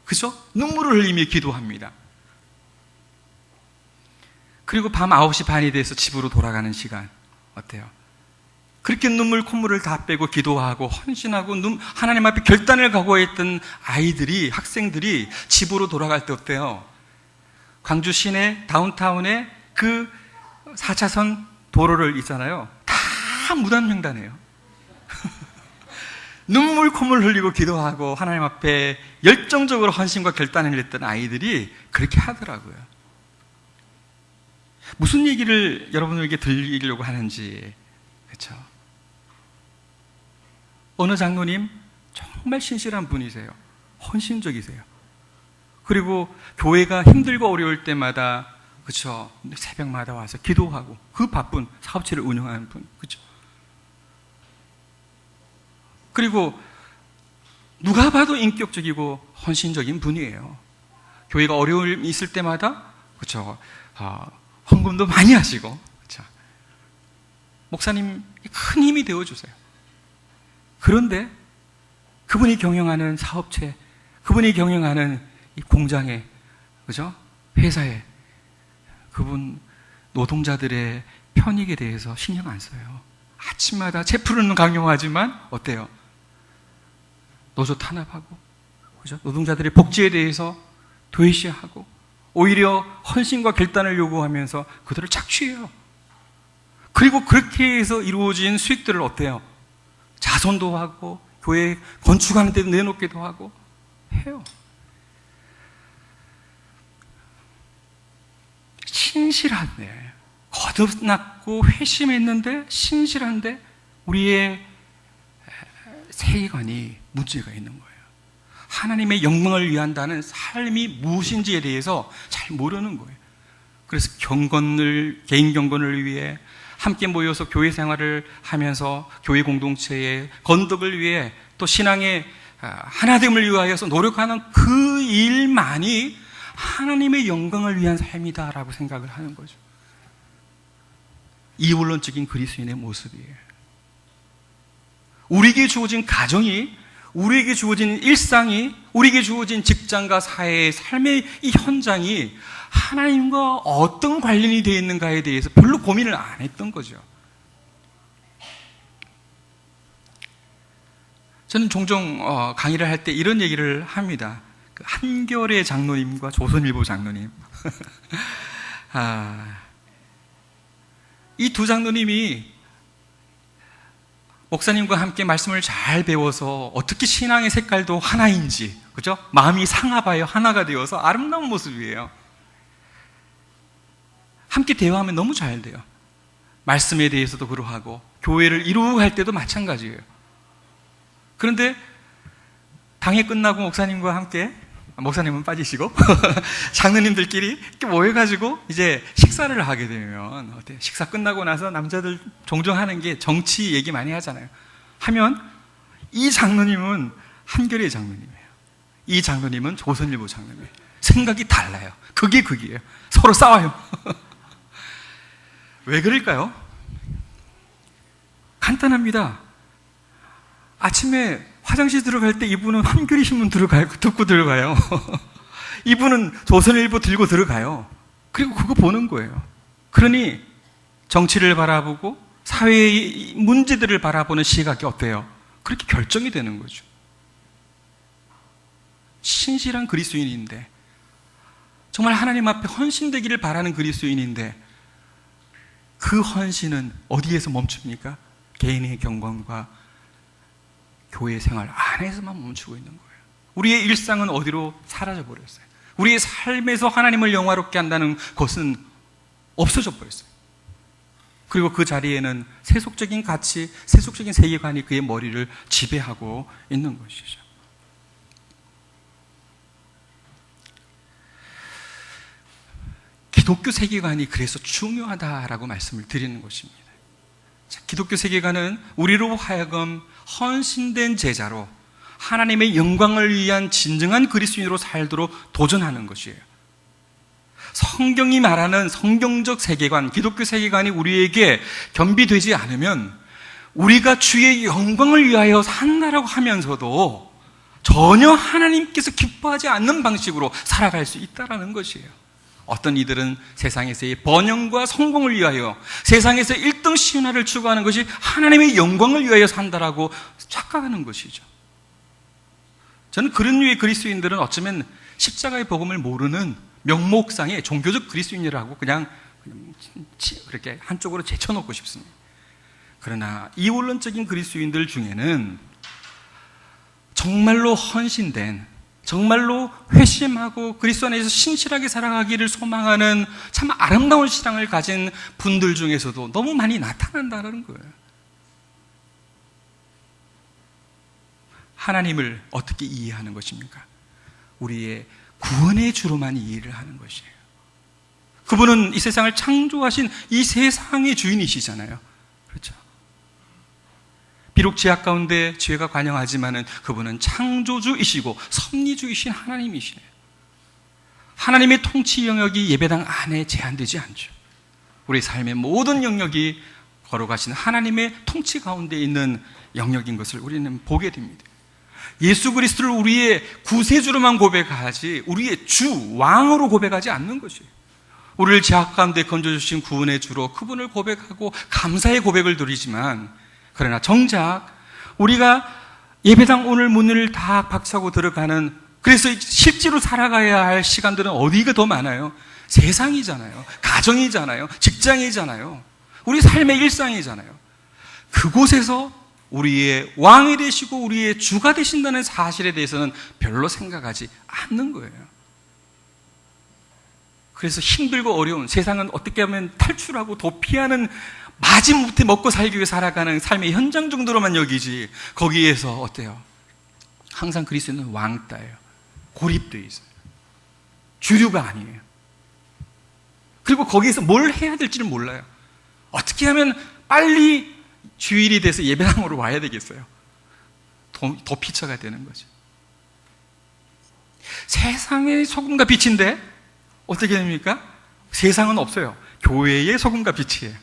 그죠? 눈물을 흘리며 기도합니다. 그리고 밤 9시 반이 돼서 집으로 돌아가는 시간 어때요? 그렇게 눈물 콧물을 다 빼고 기도하고 헌신하고 하나님 앞에 결단을 각오했던 아이들이, 학생들이 집으로 돌아갈 때 어때요? 광주 시내 다운타운에 그 4차선 도로를 있잖아요. 다 무단횡단해요. 눈물 콧물 흘리고 기도하고 하나님 앞에 열정적으로 헌신과 결단을 했던 아이들이 그렇게 하더라고요. 무슨 얘기를 여러분에게 들리려고 하는지, 그렇죠? 어느 장로님 정말 신실한 분이세요. 헌신적이세요. 그리고 교회가 힘들고 어려울 때마다, 그렇죠? 새벽마다 와서 기도하고 그 바쁜 사업체를 운영하는 분, 그렇죠? 그리고 누가 봐도 인격적이고 헌신적인 분이에요. 교회가 어려움이 있을 때마다, 그렇죠? 헌금도 많이 하시고, 그렇죠? 목사님 큰 힘이 되어주세요. 그런데 그분이 경영하는 사업체, 그분이 경영하는 이 공장에, 그죠? 회사에 그분 노동자들의 편익에 대해서 신경 안 써요. 아침마다 채플은 강요하지만 어때요? 노조 탄압하고, 그죠? 노동자들의 복지에 대해서 도외시하고 오히려 헌신과 결단을 요구하면서 그들을 착취해요. 그리고 그렇게 해서 이루어진 수익들을 어때요? 자선도 하고 교회 건축하는 데도 내놓기도 하고 해요. 신실한데, 거듭났고 회심했는데 신실한데 우리의 세계관이 문제가 있는 거예요. 하나님의 영광을 위한다는 삶이 무엇인지에 대해서 잘 모르는 거예요. 그래서 개인 경건을 위해 함께 모여서 교회 생활을 하면서 교회 공동체의 건덕을 위해 또 신앙의 하나됨을 위하여서 노력하는 그 일만이 하나님의 영광을 위한 삶이다라고 생각을 하는 거죠. 이원론적인 그리스도인의 모습이에요. 우리에게 주어진 가정이, 우리에게 주어진 일상이, 우리에게 주어진 직장과 사회의 삶의 이 현장이 하나님과 어떤 관련이 되어 있는가에 대해서 별로 고민을 안 했던 거죠. 저는 종종 강의를 할 때 이런 얘기를 합니다. 한겨레 장로님과 조선일보 장로님. 이 두 장로님이 목사님과 함께 말씀을 잘 배워서 어떻게 신앙의 색깔도 하나인지, 그죠? 마음이 상하봐요 하나가 되어서 아름다운 모습이에요. 함께 대화하면 너무 잘 돼요. 말씀에 대해서도 그러하고 교회를 이루고 할 때도 마찬가지예요. 그런데 당회 끝나고 목사님과 함께 목사님은 빠지시고 장로님들끼리 이렇게 모여가지고 이제 식사를 하게 되면 어때요? 식사 끝나고 나서 남자들 종종 하는 게 정치 얘기 많이 하잖아요. 하면 이 장로님은 한겨레 장로님이에요. 이 장로님은 조선일보 장로님이에요. 생각이 달라요. 그게 극이에요. 서로 싸워요. 왜 그럴까요? 간단합니다. 아침에 화장실 들어갈 때 이분은 한겨레 신문 듣고 들어가요. 이분은 조선일보 들고 들어가요. 그리고 그거 보는 거예요. 그러니 정치를 바라보고 사회의 문제들을 바라보는 시각이 어때요? 그렇게 결정이 되는 거죠. 신실한 그리스도인인데, 정말 하나님 앞에 헌신되기를 바라는 그리스도인인데, 그 헌신은 어디에서 멈춥니까? 개인의 경건과 교회 생활 안에서만 멈추고 있는 거예요. 우리의 일상은 어디로 사라져 버렸어요. 우리의 삶에서 하나님을 영화롭게 한다는 것은 없어져 버렸어요. 그리고 그 자리에는 세속적인 가치, 세속적인 세계관이 그의 머리를 지배하고 있는 것이죠. 기독교 세계관이 그래서 중요하다라고 말씀을 드리는 것입니다. 기독교 세계관은 우리로 하여금 헌신된 제자로 하나님의 영광을 위한 진정한 그리스도인으로 살도록 도전하는 것이에요. 성경이 말하는 성경적 세계관, 기독교 세계관이 우리에게 겸비되지 않으면 우리가 주의 영광을 위하여 산다라고 하면서도 전혀 하나님께서 기뻐하지 않는 방식으로 살아갈 수 있다는 것이에요. 어떤 이들은 세상에서의 번영과 성공을 위하여 세상에서 1등 신화를 추구하는 것이 하나님의 영광을 위하여 산다라고 착각하는 것이죠. 저는 그런 류의 그리스도인들은 어쩌면 십자가의 복음을 모르는 명목상의 종교적 그리스도인이라고 그냥 그렇게 한쪽으로 제쳐놓고 싶습니다. 그러나 이원론적인 그리스도인들 중에는 정말로 헌신된, 정말로 회심하고 그리스도 안에서 신실하게 살아가기를 소망하는 참 아름다운 신앙을 가진 분들 중에서도 너무 많이 나타난다는 거예요. 하나님을 어떻게 이해하는 것입니까? 우리의 구원의 주로만 이해를 하는 것이에요. 그분은 이 세상을 창조하신 이 세상의 주인이시잖아요. 그렇죠? 비록 죄악 가운데 죄가 관영하지만은 그분은 창조주이시고 섭리주이신 하나님이시네요. 하나님의 통치 영역이 예배당 안에 제한되지 않죠. 우리 삶의 모든 영역이 걸어가신 하나님의 통치 가운데 있는 영역인 것을 우리는 보게 됩니다. 예수 그리스도를 우리의 구세주로만 고백하지 우리의 주, 왕으로 고백하지 않는 것이에요. 우리를 죄악 가운데 건져주신 구원의 주로 그분을 고백하고 감사의 고백을 드리지만, 그러나 정작 우리가 예배당 오늘 문을 다 박차고 들어가는, 그래서 실제로 살아가야 할 시간들은 어디가 더 많아요? 세상이잖아요. 가정이잖아요. 직장이잖아요. 우리 삶의 일상이잖아요. 그곳에서 우리의 왕이 되시고 우리의 주가 되신다는 사실에 대해서는 별로 생각하지 않는 거예요. 그래서 힘들고 어려운 세상은 어떻게 하면 탈출하고 도피하는 마지못해 먹고 살기 위해 살아가는 삶의 현장 정도로만 여기지, 거기에서 어때요? 항상 그리스도는 왕따예요. 고립되어 있어요. 주류가 아니에요. 그리고 거기에서 뭘 해야 될지를 몰라요. 어떻게 하면 빨리 주일이 돼서 예배당으로 와야 되겠어요? 도피처가 되는 거죠. 세상의 소금과 빛인데 어떻게 됩니까? 세상은 없어요. 교회의 소금과 빛이에요.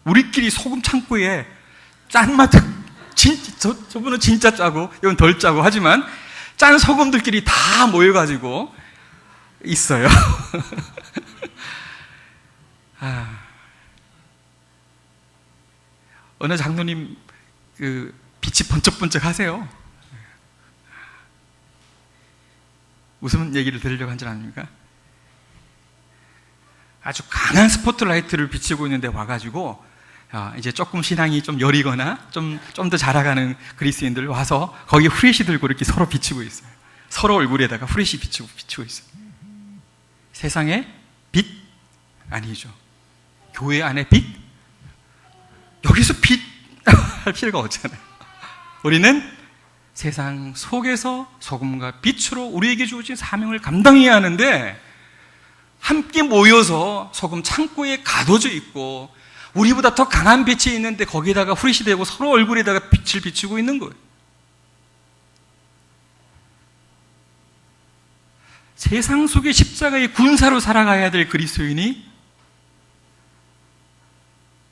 우리끼리 소금 창고에 짠맛, 저분은 진짜 짜고 이건 덜 짜고 하지만 짠 소금들끼리 다 모여가지고 있어요. 어느 장로님 그 빛이 번쩍번쩍 하세요. 무슨 얘기를 들으려고 한 줄 아닙니까? 아주 강한 스포트라이트를 비치고 있는데 와가지고 이제 조금 신앙이 좀 여리거나 좀 더 자라가는 그리스도인들 와서 거기 후레쉬 들고 이렇게 서로 비추고 있어요. 서로 얼굴에다가 후레쉬 비추고 있어요. 세상에 빛? 아니죠. 교회 안에 빛? 여기서 빛 할 필요가 없잖아요. 우리는 세상 속에서 소금과 빛으로 우리에게 주어진 사명을 감당해야 하는데, 함께 모여서 소금 창고에 가둬져 있고 우리보다 더 강한 빛이 있는데 거기에다가 후리시대고 서로 얼굴에다가 빛을 비추고 있는 거예요. 세상 속의 십자가의 군사로 살아가야 될 그리스도인이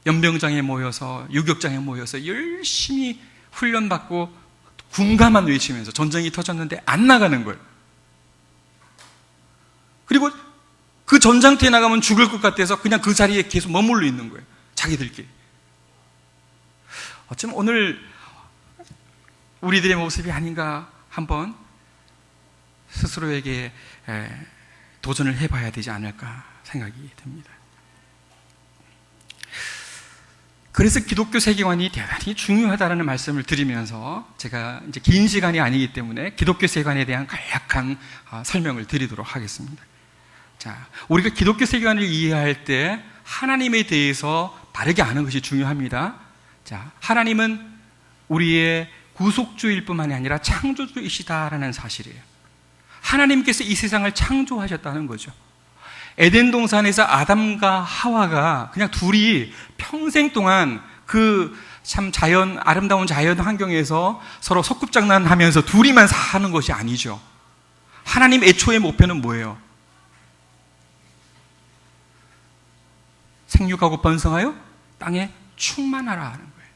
연병장에 모여서, 유격장에 모여서 열심히 훈련받고 군가만 외치면서 전쟁이 터졌는데 안 나가는 거예요. 그리고 그 전장터에 나가면 죽을 것 같아서 그냥 그 자리에 계속 머물러 있는 거예요. 자기들끼리. 어쩌면 오늘 우리들의 모습이 아닌가 한번 스스로에게 도전을 해봐야 되지 않을까 생각이 듭니다. 그래서 기독교 세계관이 대단히 중요하다는 말씀을 드리면서 제가 이제 긴 시간이 아니기 때문에 기독교 세계관에 대한 간략한 설명을 드리도록 하겠습니다. 자, 우리가 기독교 세계관을 이해할 때 하나님에 대해서 바르게 아는 것이 중요합니다. 자, 하나님은 우리의 구속주일 뿐만이 아니라 창조주이시다라는 사실이에요. 하나님께서 이 세상을 창조하셨다는 거죠. 에덴 동산에서 아담과 하와가 그냥 둘이 평생 동안 그 참 아름다운 자연 환경에서 서로 소꿉장난하면서 둘이만 사는 것이 아니죠. 하나님 애초의 목표는 뭐예요? 생육하고 번성하여 땅에 충만하라 하는 거예요.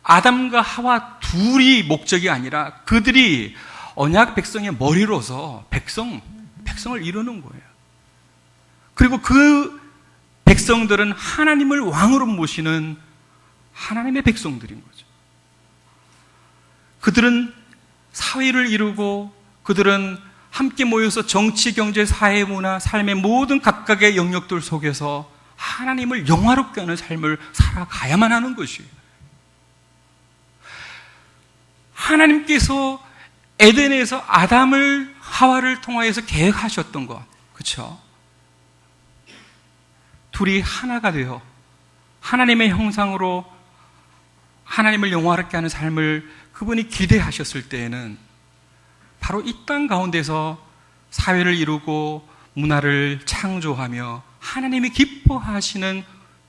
아담과 하와 둘이 목적이 아니라 그들이 언약 백성의 머리로서 백성을 이루는 거예요. 그리고 그 백성들은 하나님을 왕으로 모시는 하나님의 백성들인 거죠. 그들은 사회를 이루고 그들은 함께 모여서 정치, 경제, 사회, 문화, 삶의 모든 각각의 영역들 속에서 하나님을 영화롭게 하는 삶을 살아가야만 하는 것이에요. 하나님께서 에덴에서 아담을, 하와를 통하여서 계획하셨던 것, 그렇죠? 둘이 하나가 되어 하나님의 형상으로 하나님을 영화롭게 하는 삶을 그분이 기대하셨을 때에는 바로 이 땅 가운데서 사회를 이루고 문화를 창조하며 하나님이 기뻐하시는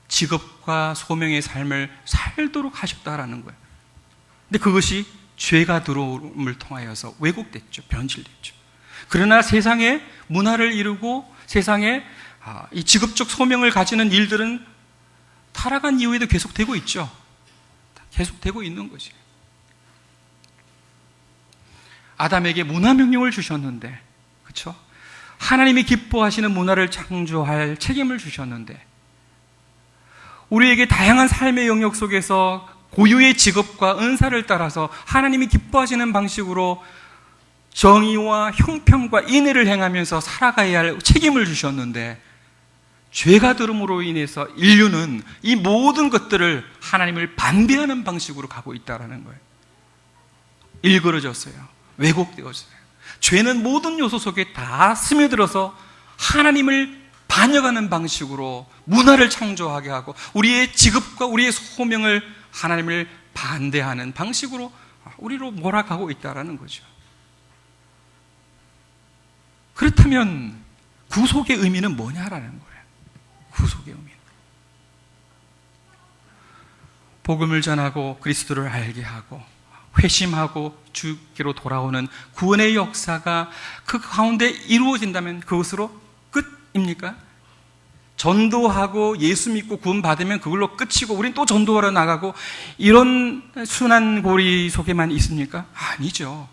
직업과 소명의 삶을 살도록 하셨다라는 거예요. 근데 그것이 죄가 들어옴을 통하여서 왜곡됐죠. 변질됐죠. 그러나 세상에 문화를 이루고 세상에 이 직업적 소명을 가지는 일들은 타락한 이후에도 계속되고 있죠. 계속되고 있는 거지. 아담에게 문화 명령을 주셨는데, 그렇죠? 하나님이 기뻐하시는 문화를 창조할 책임을 주셨는데, 우리에게 다양한 삶의 영역 속에서 고유의 직업과 은사를 따라서 하나님이 기뻐하시는 방식으로 정의와 형평과 인애를 행하면서 살아가야 할 책임을 주셨는데, 죄가 들음으로 인해서 인류는 이 모든 것들을 하나님을 반대하는 방식으로 가고 있다는 거예요. 일그러졌어요. 왜곡되었어요. 죄는 모든 요소 속에 다 스며들어서 하나님을 반역하는 방식으로 문화를 창조하게 하고 우리의 직업과 우리의 소명을 하나님을 반대하는 방식으로 우리로 몰아가고 있다는 거죠. 그렇다면 구속의 의미는 뭐냐라는 거예요. 구속의 의미. 복음을 전하고 그리스도를 알게 하고 회심하고 주께로 돌아오는 구원의 역사가 그 가운데 이루어진다면 그것으로 끝입니까? 전도하고 예수 믿고 구원 받으면 그걸로 끝이고 우린 또 전도하러 나가고 이런 순한 고리 속에만 있습니까? 아니죠.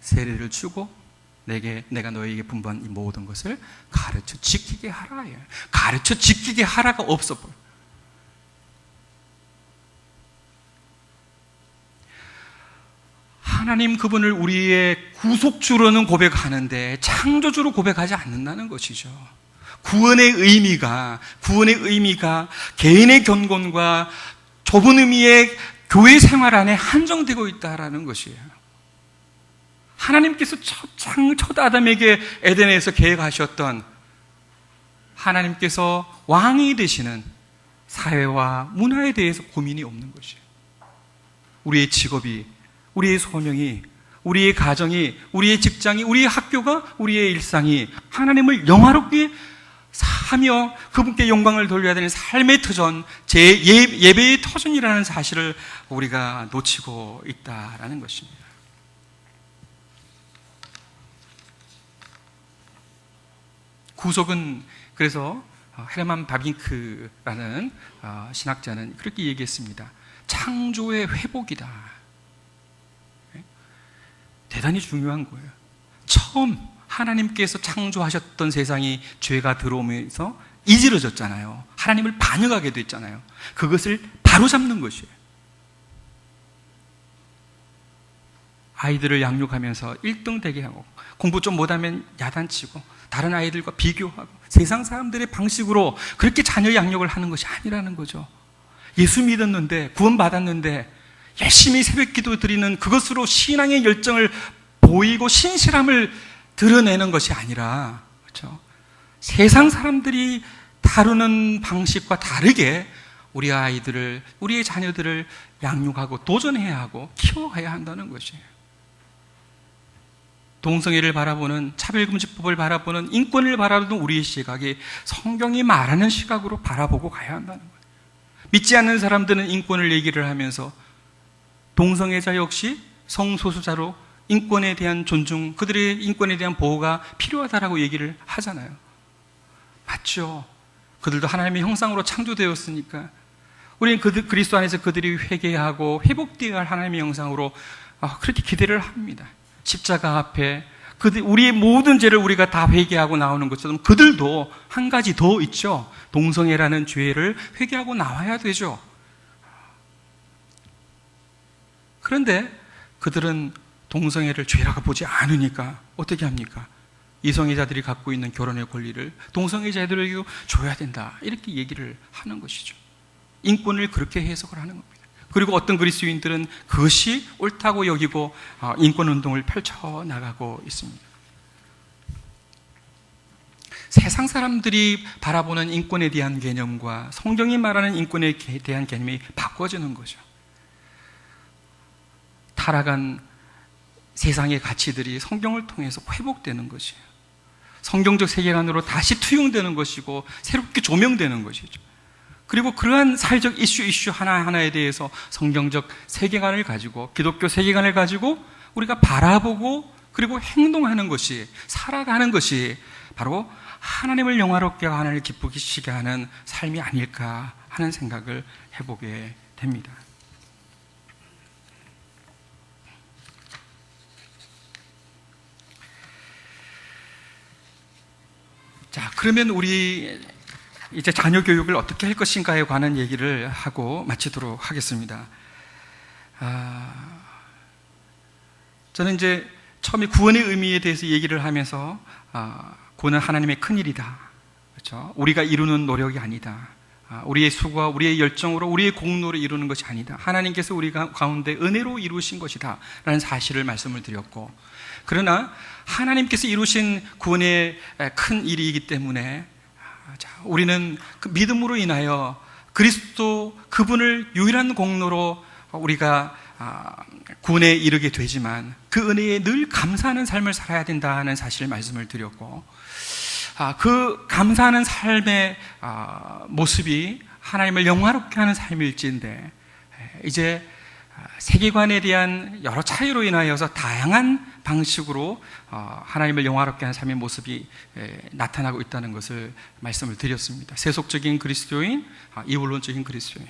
세례를 주고 내가 너에게 분부한 이 모든 것을 가르쳐 지키게 하라. 가르쳐 지키게 하라가 없어 보여. 하나님 그분을 우리의 구속주로는 고백하는데 창조주로 고백하지 않는다는 것이죠. 구원의 의미가 개인의 견곤과 좁은 의미의 교회 생활 안에 한정되고 있다는 것이에요. 하나님께서 첫 아담에게 에덴에서 계획하셨던 하나님께서 왕이 되시는 사회와 문화에 대해서 고민이 없는 것이에요. 우리의 직업이, 우리의 소명이, 우리의 가정이, 우리의 직장이, 우리의 학교가, 우리의 일상이 하나님을 영화롭게 하며 그분께 영광을 돌려야 되는 삶의 터전, 예배의 터전이라는 사실을 우리가 놓치고 있다라는 것입니다. 구속은, 그래서 헤르만 바빙크라는 신학자는 그렇게 얘기했습니다. 창조의 회복이다. 대단히 중요한 거예요. 처음 하나님께서 창조하셨던 세상이 죄가 들어오면서 이지러졌잖아요. 하나님을 반역하게 됐잖아요. 그것을 바로잡는 것이에요. 아이들을 양육하면서 1등 되게 하고, 공부 좀 못하면 야단치고, 다른 아이들과 비교하고, 세상 사람들의 방식으로 그렇게 자녀 양육을 하는 것이 아니라는 거죠. 예수 믿었는데, 구원받았는데 열심히 새벽기도 드리는 그것으로 신앙의 열정을 보이고 신실함을 드러내는 것이 아니라, 그렇죠? 세상 사람들이 다루는 방식과 다르게 우리 아이들을, 우리의 자녀들을 양육하고 도전해야 하고 키워가야 한다는 것이에요. 동성애를 바라보는, 차별금지법을 바라보는, 인권을 바라보는 우리의 시각이 성경이 말하는 시각으로 바라보고 가야 한다는 거예요. 믿지 않는 사람들은 인권을 얘기를 하면서 동성애자 역시 성소수자로 인권에 대한 존중, 그들의 인권에 대한 보호가 필요하다라고 얘기를 하잖아요. 맞죠? 그들도 하나님의 형상으로 창조되었으니까 우리는 그리스도 안에서 그들이 회개하고 회복되어야 할 하나님의 형상으로 그렇게 기대를 합니다. 십자가 앞에 우리의 모든 죄를 우리가 다 회개하고 나오는 것처럼 그들도 한 가지 더 있죠. 동성애라는 죄를 회개하고 나와야 되죠. 그런데 그들은 동성애를 죄라고 보지 않으니까 어떻게 합니까? 이성애자들이 갖고 있는 결혼의 권리를 동성애자들에게도 줘야 된다, 이렇게 얘기를 하는 것이죠. 인권을 그렇게 해석을 하는 겁니다. 그리고 어떤 그리스도인들은 그것이 옳다고 여기고 인권운동을 펼쳐나가고 있습니다. 세상 사람들이 바라보는 인권에 대한 개념과 성경이 말하는 인권에 대한 개념이 바꿔지는 거죠. 타락한 세상의 가치들이 성경을 통해서 회복되는 것이에요. 성경적 세계관으로 다시 투영되는 것이고 새롭게 조명되는 것이죠. 그리고 그러한 사회적 이슈 하나하나에 대해서 성경적 세계관을 가지고, 기독교 세계관을 가지고 우리가 바라보고 그리고 행동하는 것이, 살아가는 것이 바로 하나님을 영화롭게 하고 하나님을 기쁘시게 하는 삶이 아닐까 하는 생각을 해보게 됩니다. 자, 그러면 우리 이제 자녀 교육을 어떻게 할 것인가에 관한 얘기를 하고 마치도록 하겠습니다. 저는 이제 처음에 구원의 의미에 대해서 얘기를 하면서 구원은 하나님의 큰일이다, 그렇죠? 우리가 이루는 노력이 아니다. 우리의 수고와 우리의 열정으로, 우리의 공로로 이루는 것이 아니다. 하나님께서 우리 가운데 은혜로 이루신 것이다 라는 사실을 말씀을 드렸고, 그러나 하나님께서 이루신 구원의 큰 일이기 때문에 우리는 그 믿음으로 인하여 그리스도 그분을 유일한 공로로 우리가 구원에 이르게 되지만 그 은혜에 늘 감사하는 삶을 살아야 된다는 사실을 말씀을 드렸고, 그 감사하는 삶의 모습이 하나님을 영화롭게 하는 삶일지인데, 이제 세계관에 대한 여러 차이로 인하여서 다양한 방식으로 하나님을 영화롭게 하는 삶의 모습이 나타나고 있다는 것을 말씀을 드렸습니다. 세속적인 그리스도인, 이원론적인 그리스도인.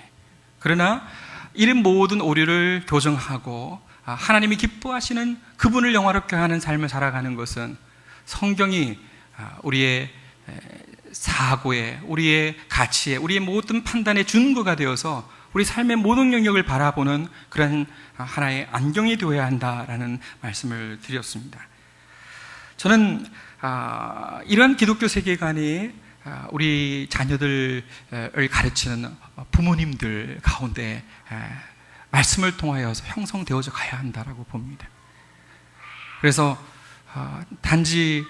그러나 이런 모든 오류를 교정하고 하나님이 기뻐하시는 그분을 영화롭게 하는 삶을 살아가는 것은 성경이 우리의 사고에, 우리의 가치에, 우리의 모든 판단의 준거가 되어서 우리 삶의 모든 영역을 바라보는 그런 하나의 안경이 되어야 한다라는 말씀을 드렸습니다. 저는 이러한 기독교 세계관이 우리 자녀들을 가르치는 부모님들 가운데 말씀을 통하여서 형성되어져 가야 한다라고 봅니다. 그래서 단지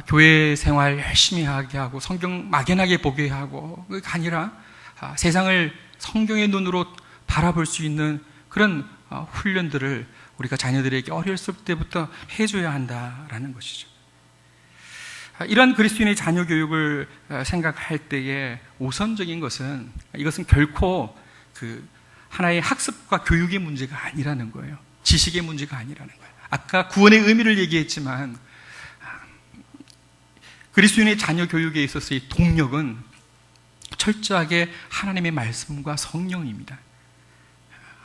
교회 생활 열심히 하게 하고 성경 막연하게 보게 하고, 그게 아니라 세상을 성경의 눈으로 바라볼 수 있는 그런 훈련들을 우리가 자녀들에게 어렸을 때부터 해줘야 한다라는 것이죠. 이러한 그리스도인의 자녀 교육을 생각할 때에 우선적인 것은, 이것은 결코 하나의 학습과 교육의 문제가 아니라는 거예요. 지식의 문제가 아니라는 거예요. 아까 구원의 의미를 얘기했지만 그리스도인의 자녀 교육에 있어서의 동력은 철저하게 하나님의 말씀과 성령입니다.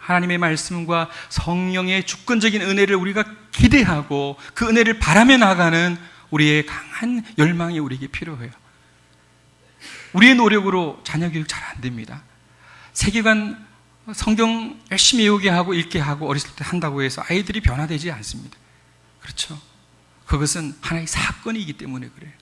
하나님의 말씀과 성령의 주권적인 은혜를 우리가 기대하고 그 은혜를 바라며 나가는 우리의 강한 열망이 우리에게 필요해요. 우리의 노력으로 자녀 교육 잘 안 됩니다. 세계관 성경 열심히 외우게 하고 읽게 하고 어렸을 때 한다고 해서 아이들이 변화되지 않습니다. 그렇죠? 그것은 하나의 사건이기 때문에 그래요.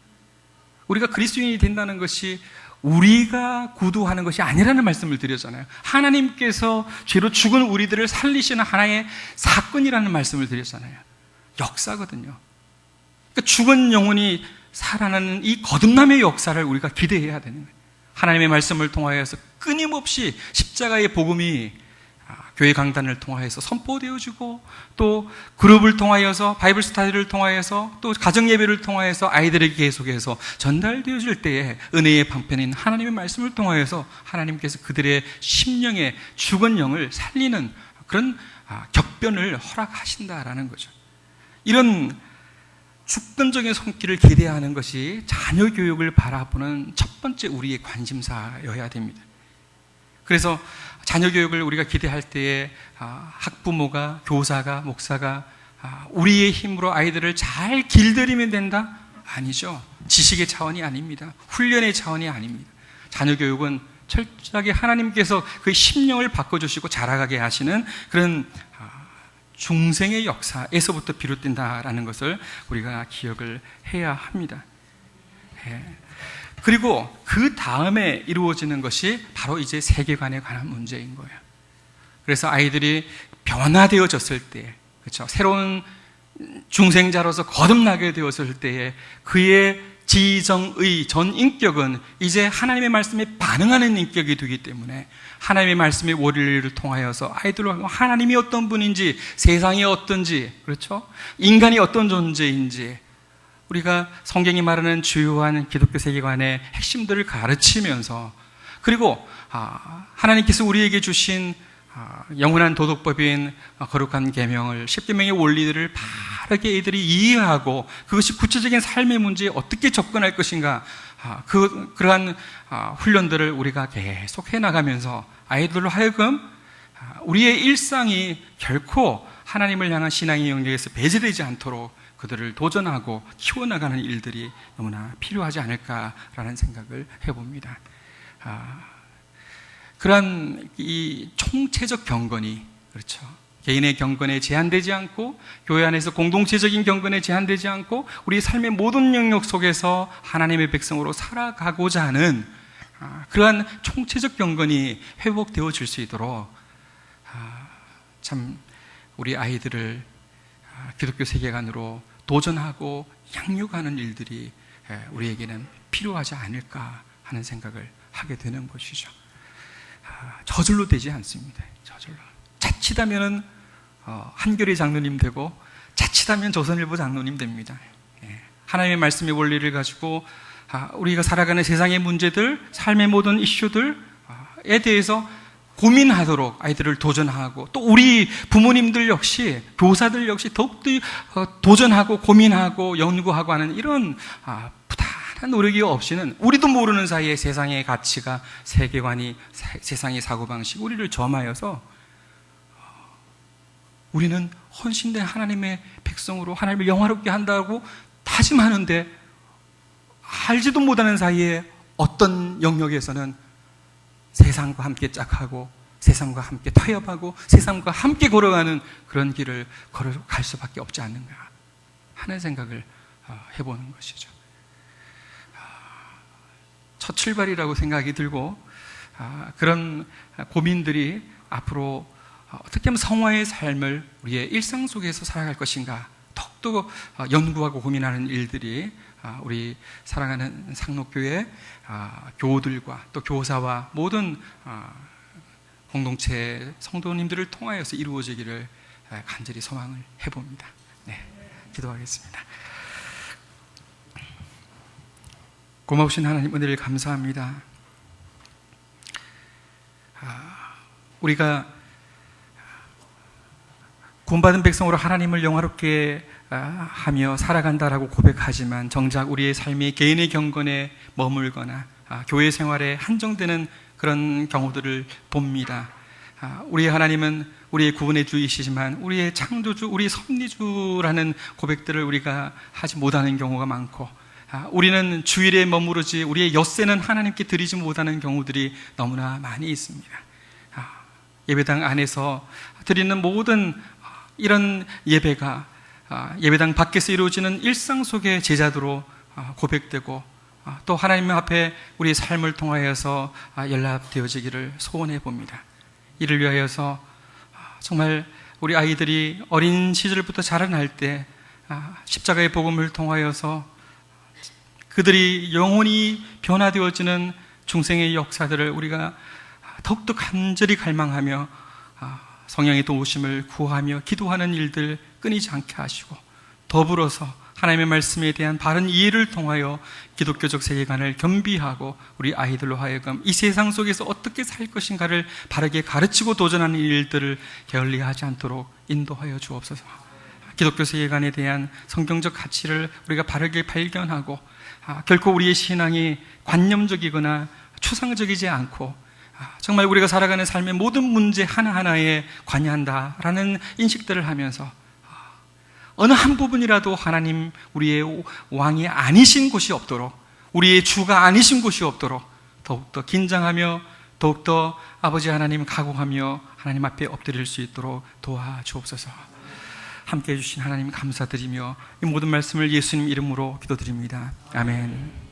우리가 그리스도인이 된다는 것이 우리가 구두하는 것이 아니라는 말씀을 드렸잖아요. 하나님께서 죄로 죽은 우리들을 살리시는 하나의 사건이라는 말씀을 드렸잖아요. 역사거든요. 그러니까 죽은 영혼이 살아나는 이 거듭남의 역사를 우리가 기대해야 되는 거예요. 하나님의 말씀을 통하여서 끊임없이 십자가의 복음이 교회 강단을 통하여서 선포되어지고, 또 그룹을 통하여서, 바이블 스타디를 통하여서, 또 가정 예배를 통하여서 아이들에게 계속해서 전달되어질 때에 은혜의 방편인 하나님의 말씀을 통하여서 하나님께서 그들의 심령의 죽은 영을 살리는 그런 격변을 허락하신다라는 거죠. 이런 주권적인 손길을 기대하는 것이 자녀 교육을 바라보는 첫 번째 우리의 관심사여야 됩니다. 그래서 자녀 교육을 우리가 기대할 때에 학부모가, 교사가, 목사가 우리의 힘으로 아이들을 잘 길들이면 된다? 아니죠. 지식의 차원이 아닙니다. 훈련의 차원이 아닙니다. 자녀 교육은 철저하게 하나님께서 그 심령을 바꿔주시고 자라가게 하시는 그런 중생의 역사에서부터 비롯된다라는 것을 우리가 기억을 해야 합니다. 그리고 그 다음에 이루어지는 것이 바로 이제 세계관에 관한 문제인 거예요. 그래서 아이들이 변화되어졌을 때, 그렇죠? 새로운 중생자로서 거듭나게 되었을 때에 그의 지정의 전 인격은 이제 하나님의 말씀에 반응하는 인격이 되기 때문에 하나님의 말씀의 원리를 통하여서 아이들로 하나님이 어떤 분인지, 세상이 어떤지, 그렇죠? 인간이 어떤 존재인지 우리가 성경이 말하는 주요한 기독교 세계관의 핵심들을 가르치면서, 그리고 하나님께서 우리에게 주신 영원한 도덕법인 거룩한 계명을, 10계명의 원리들을 바르게 이들이 이해하고 그것이 구체적인 삶의 문제에 어떻게 접근할 것인가, 그러한 훈련들을 우리가 계속 해나가면서 아이들로 하여금 우리의 일상이 결코 하나님을 향한 신앙의 영역에서 배제되지 않도록 그들을 도전하고 키워나가는 일들이 너무나 필요하지 않을까라는 생각을 해봅니다. 그러한 이 총체적 경건이, 그렇죠, 개인의 경건에 제한되지 않고 교회 안에서 공동체적인 경건에 제한되지 않고 우리 삶의 모든 영역 속에서 하나님의 백성으로 살아가고자 하는 그러한 총체적 경건이 회복되어질 수 있도록 참 우리 아이들을 기독교 세계관으로 도전하고 양육하는 일들이 우리에게는 필요하지 않을까 하는 생각을 하게 되는 것이죠. 저절로 되지 않습니다. 저절로. 자칫하면 한겨레 장로님 되고 자칫하면 조선일보 장로님 됩니다. 하나님의 말씀의 원리를 가지고 우리가 살아가는 세상의 문제들, 삶의 모든 이슈들에 대해서 고민하도록 아이들을 도전하고, 또 우리 부모님들 역시, 교사들 역시 더욱더 도전하고 고민하고 연구하고 하는 이런 부단한 노력이 없이는 우리도 모르는 사이에 세상의 가치가, 세계관이, 세상의 사고방식 우리를 점하여서 우리는 헌신된 하나님의 백성으로 하나님을 영화롭게 한다고 다짐하는데 알지도 못하는 사이에 어떤 영역에서는 세상과 함께 짝하고 세상과 함께 타협하고 세상과 함께 걸어가는 그런 길을 걸어갈 수밖에 없지 않는가 하는 생각을 해보는 것이죠. 첫 출발이라고 생각이 들고, 그런 고민들이 앞으로 어떻게 하면 성화의 삶을 우리의 일상 속에서 살아갈 것인가 더욱더 연구하고 고민하는 일들이 우리 사랑하는 상록교회 교우들과 또 교사와 모든 공동체 성도님들을 통하여서 이루어지기를 간절히 소망을 해봅니다. 네, 기도하겠습니다. 고마우신 하나님 은혜를 감사합니다. 우리가 구원받은 백성으로 하나님을 영화롭게 하며 살아간다라고 고백하지만 정작 우리의 삶이 개인의 경건에 머물거나 교회 생활에 한정되는 그런 경우들을 봅니다. 우리의 하나님은 우리의 구원의 주이시지만 우리의 창조주, 우리의 섭리주라는 고백들을 우리가 하지 못하는 경우가 많고, 우리는 주일에 머무르지 우리의 엿새는 하나님께 드리지 못하는 경우들이 너무나 많이 있습니다. 예배당 안에서 드리는 모든 이런 예배가 예배당 밖에서 이루어지는 일상 속의 제자도로 고백되고, 또 하나님 앞에 우리의 삶을 통하여서 연락되어지기를 소원해 봅니다. 이를 위하여서 정말 우리 아이들이 어린 시절부터 자라날 때 십자가의 복음을 통하여서 그들이 영혼이 변화되어지는 중생의 역사들을 우리가 더욱더 간절히 갈망하며 성령의 도우심을 구하며 기도하는 일들 끊이지 않게 하시고, 더불어서 하나님의 말씀에 대한 바른 이해를 통하여 기독교적 세계관을 겸비하고 우리 아이들로 하여금 이 세상 속에서 어떻게 살 것인가를 바르게 가르치고 도전하는 일들을 게을리하지 않도록 인도하여 주옵소서. 기독교 세계관에 대한 성경적 가치를 우리가 바르게 발견하고, 결코 우리의 신앙이 관념적이거나 추상적이지 않고 정말 우리가 살아가는 삶의 모든 문제 하나하나에 관여한다라는 인식들을 하면서 어느 한 부분이라도 하나님 우리의 왕이 아니신 곳이 없도록, 우리의 주가 아니신 곳이 없도록 더욱더 긴장하며 더욱더 아버지 하나님 각오하며 하나님 앞에 엎드릴 수 있도록 도와주옵소서. 함께해 주신 하나님 감사드리며 이 모든 말씀을 예수님 이름으로 기도드립니다. 아멘.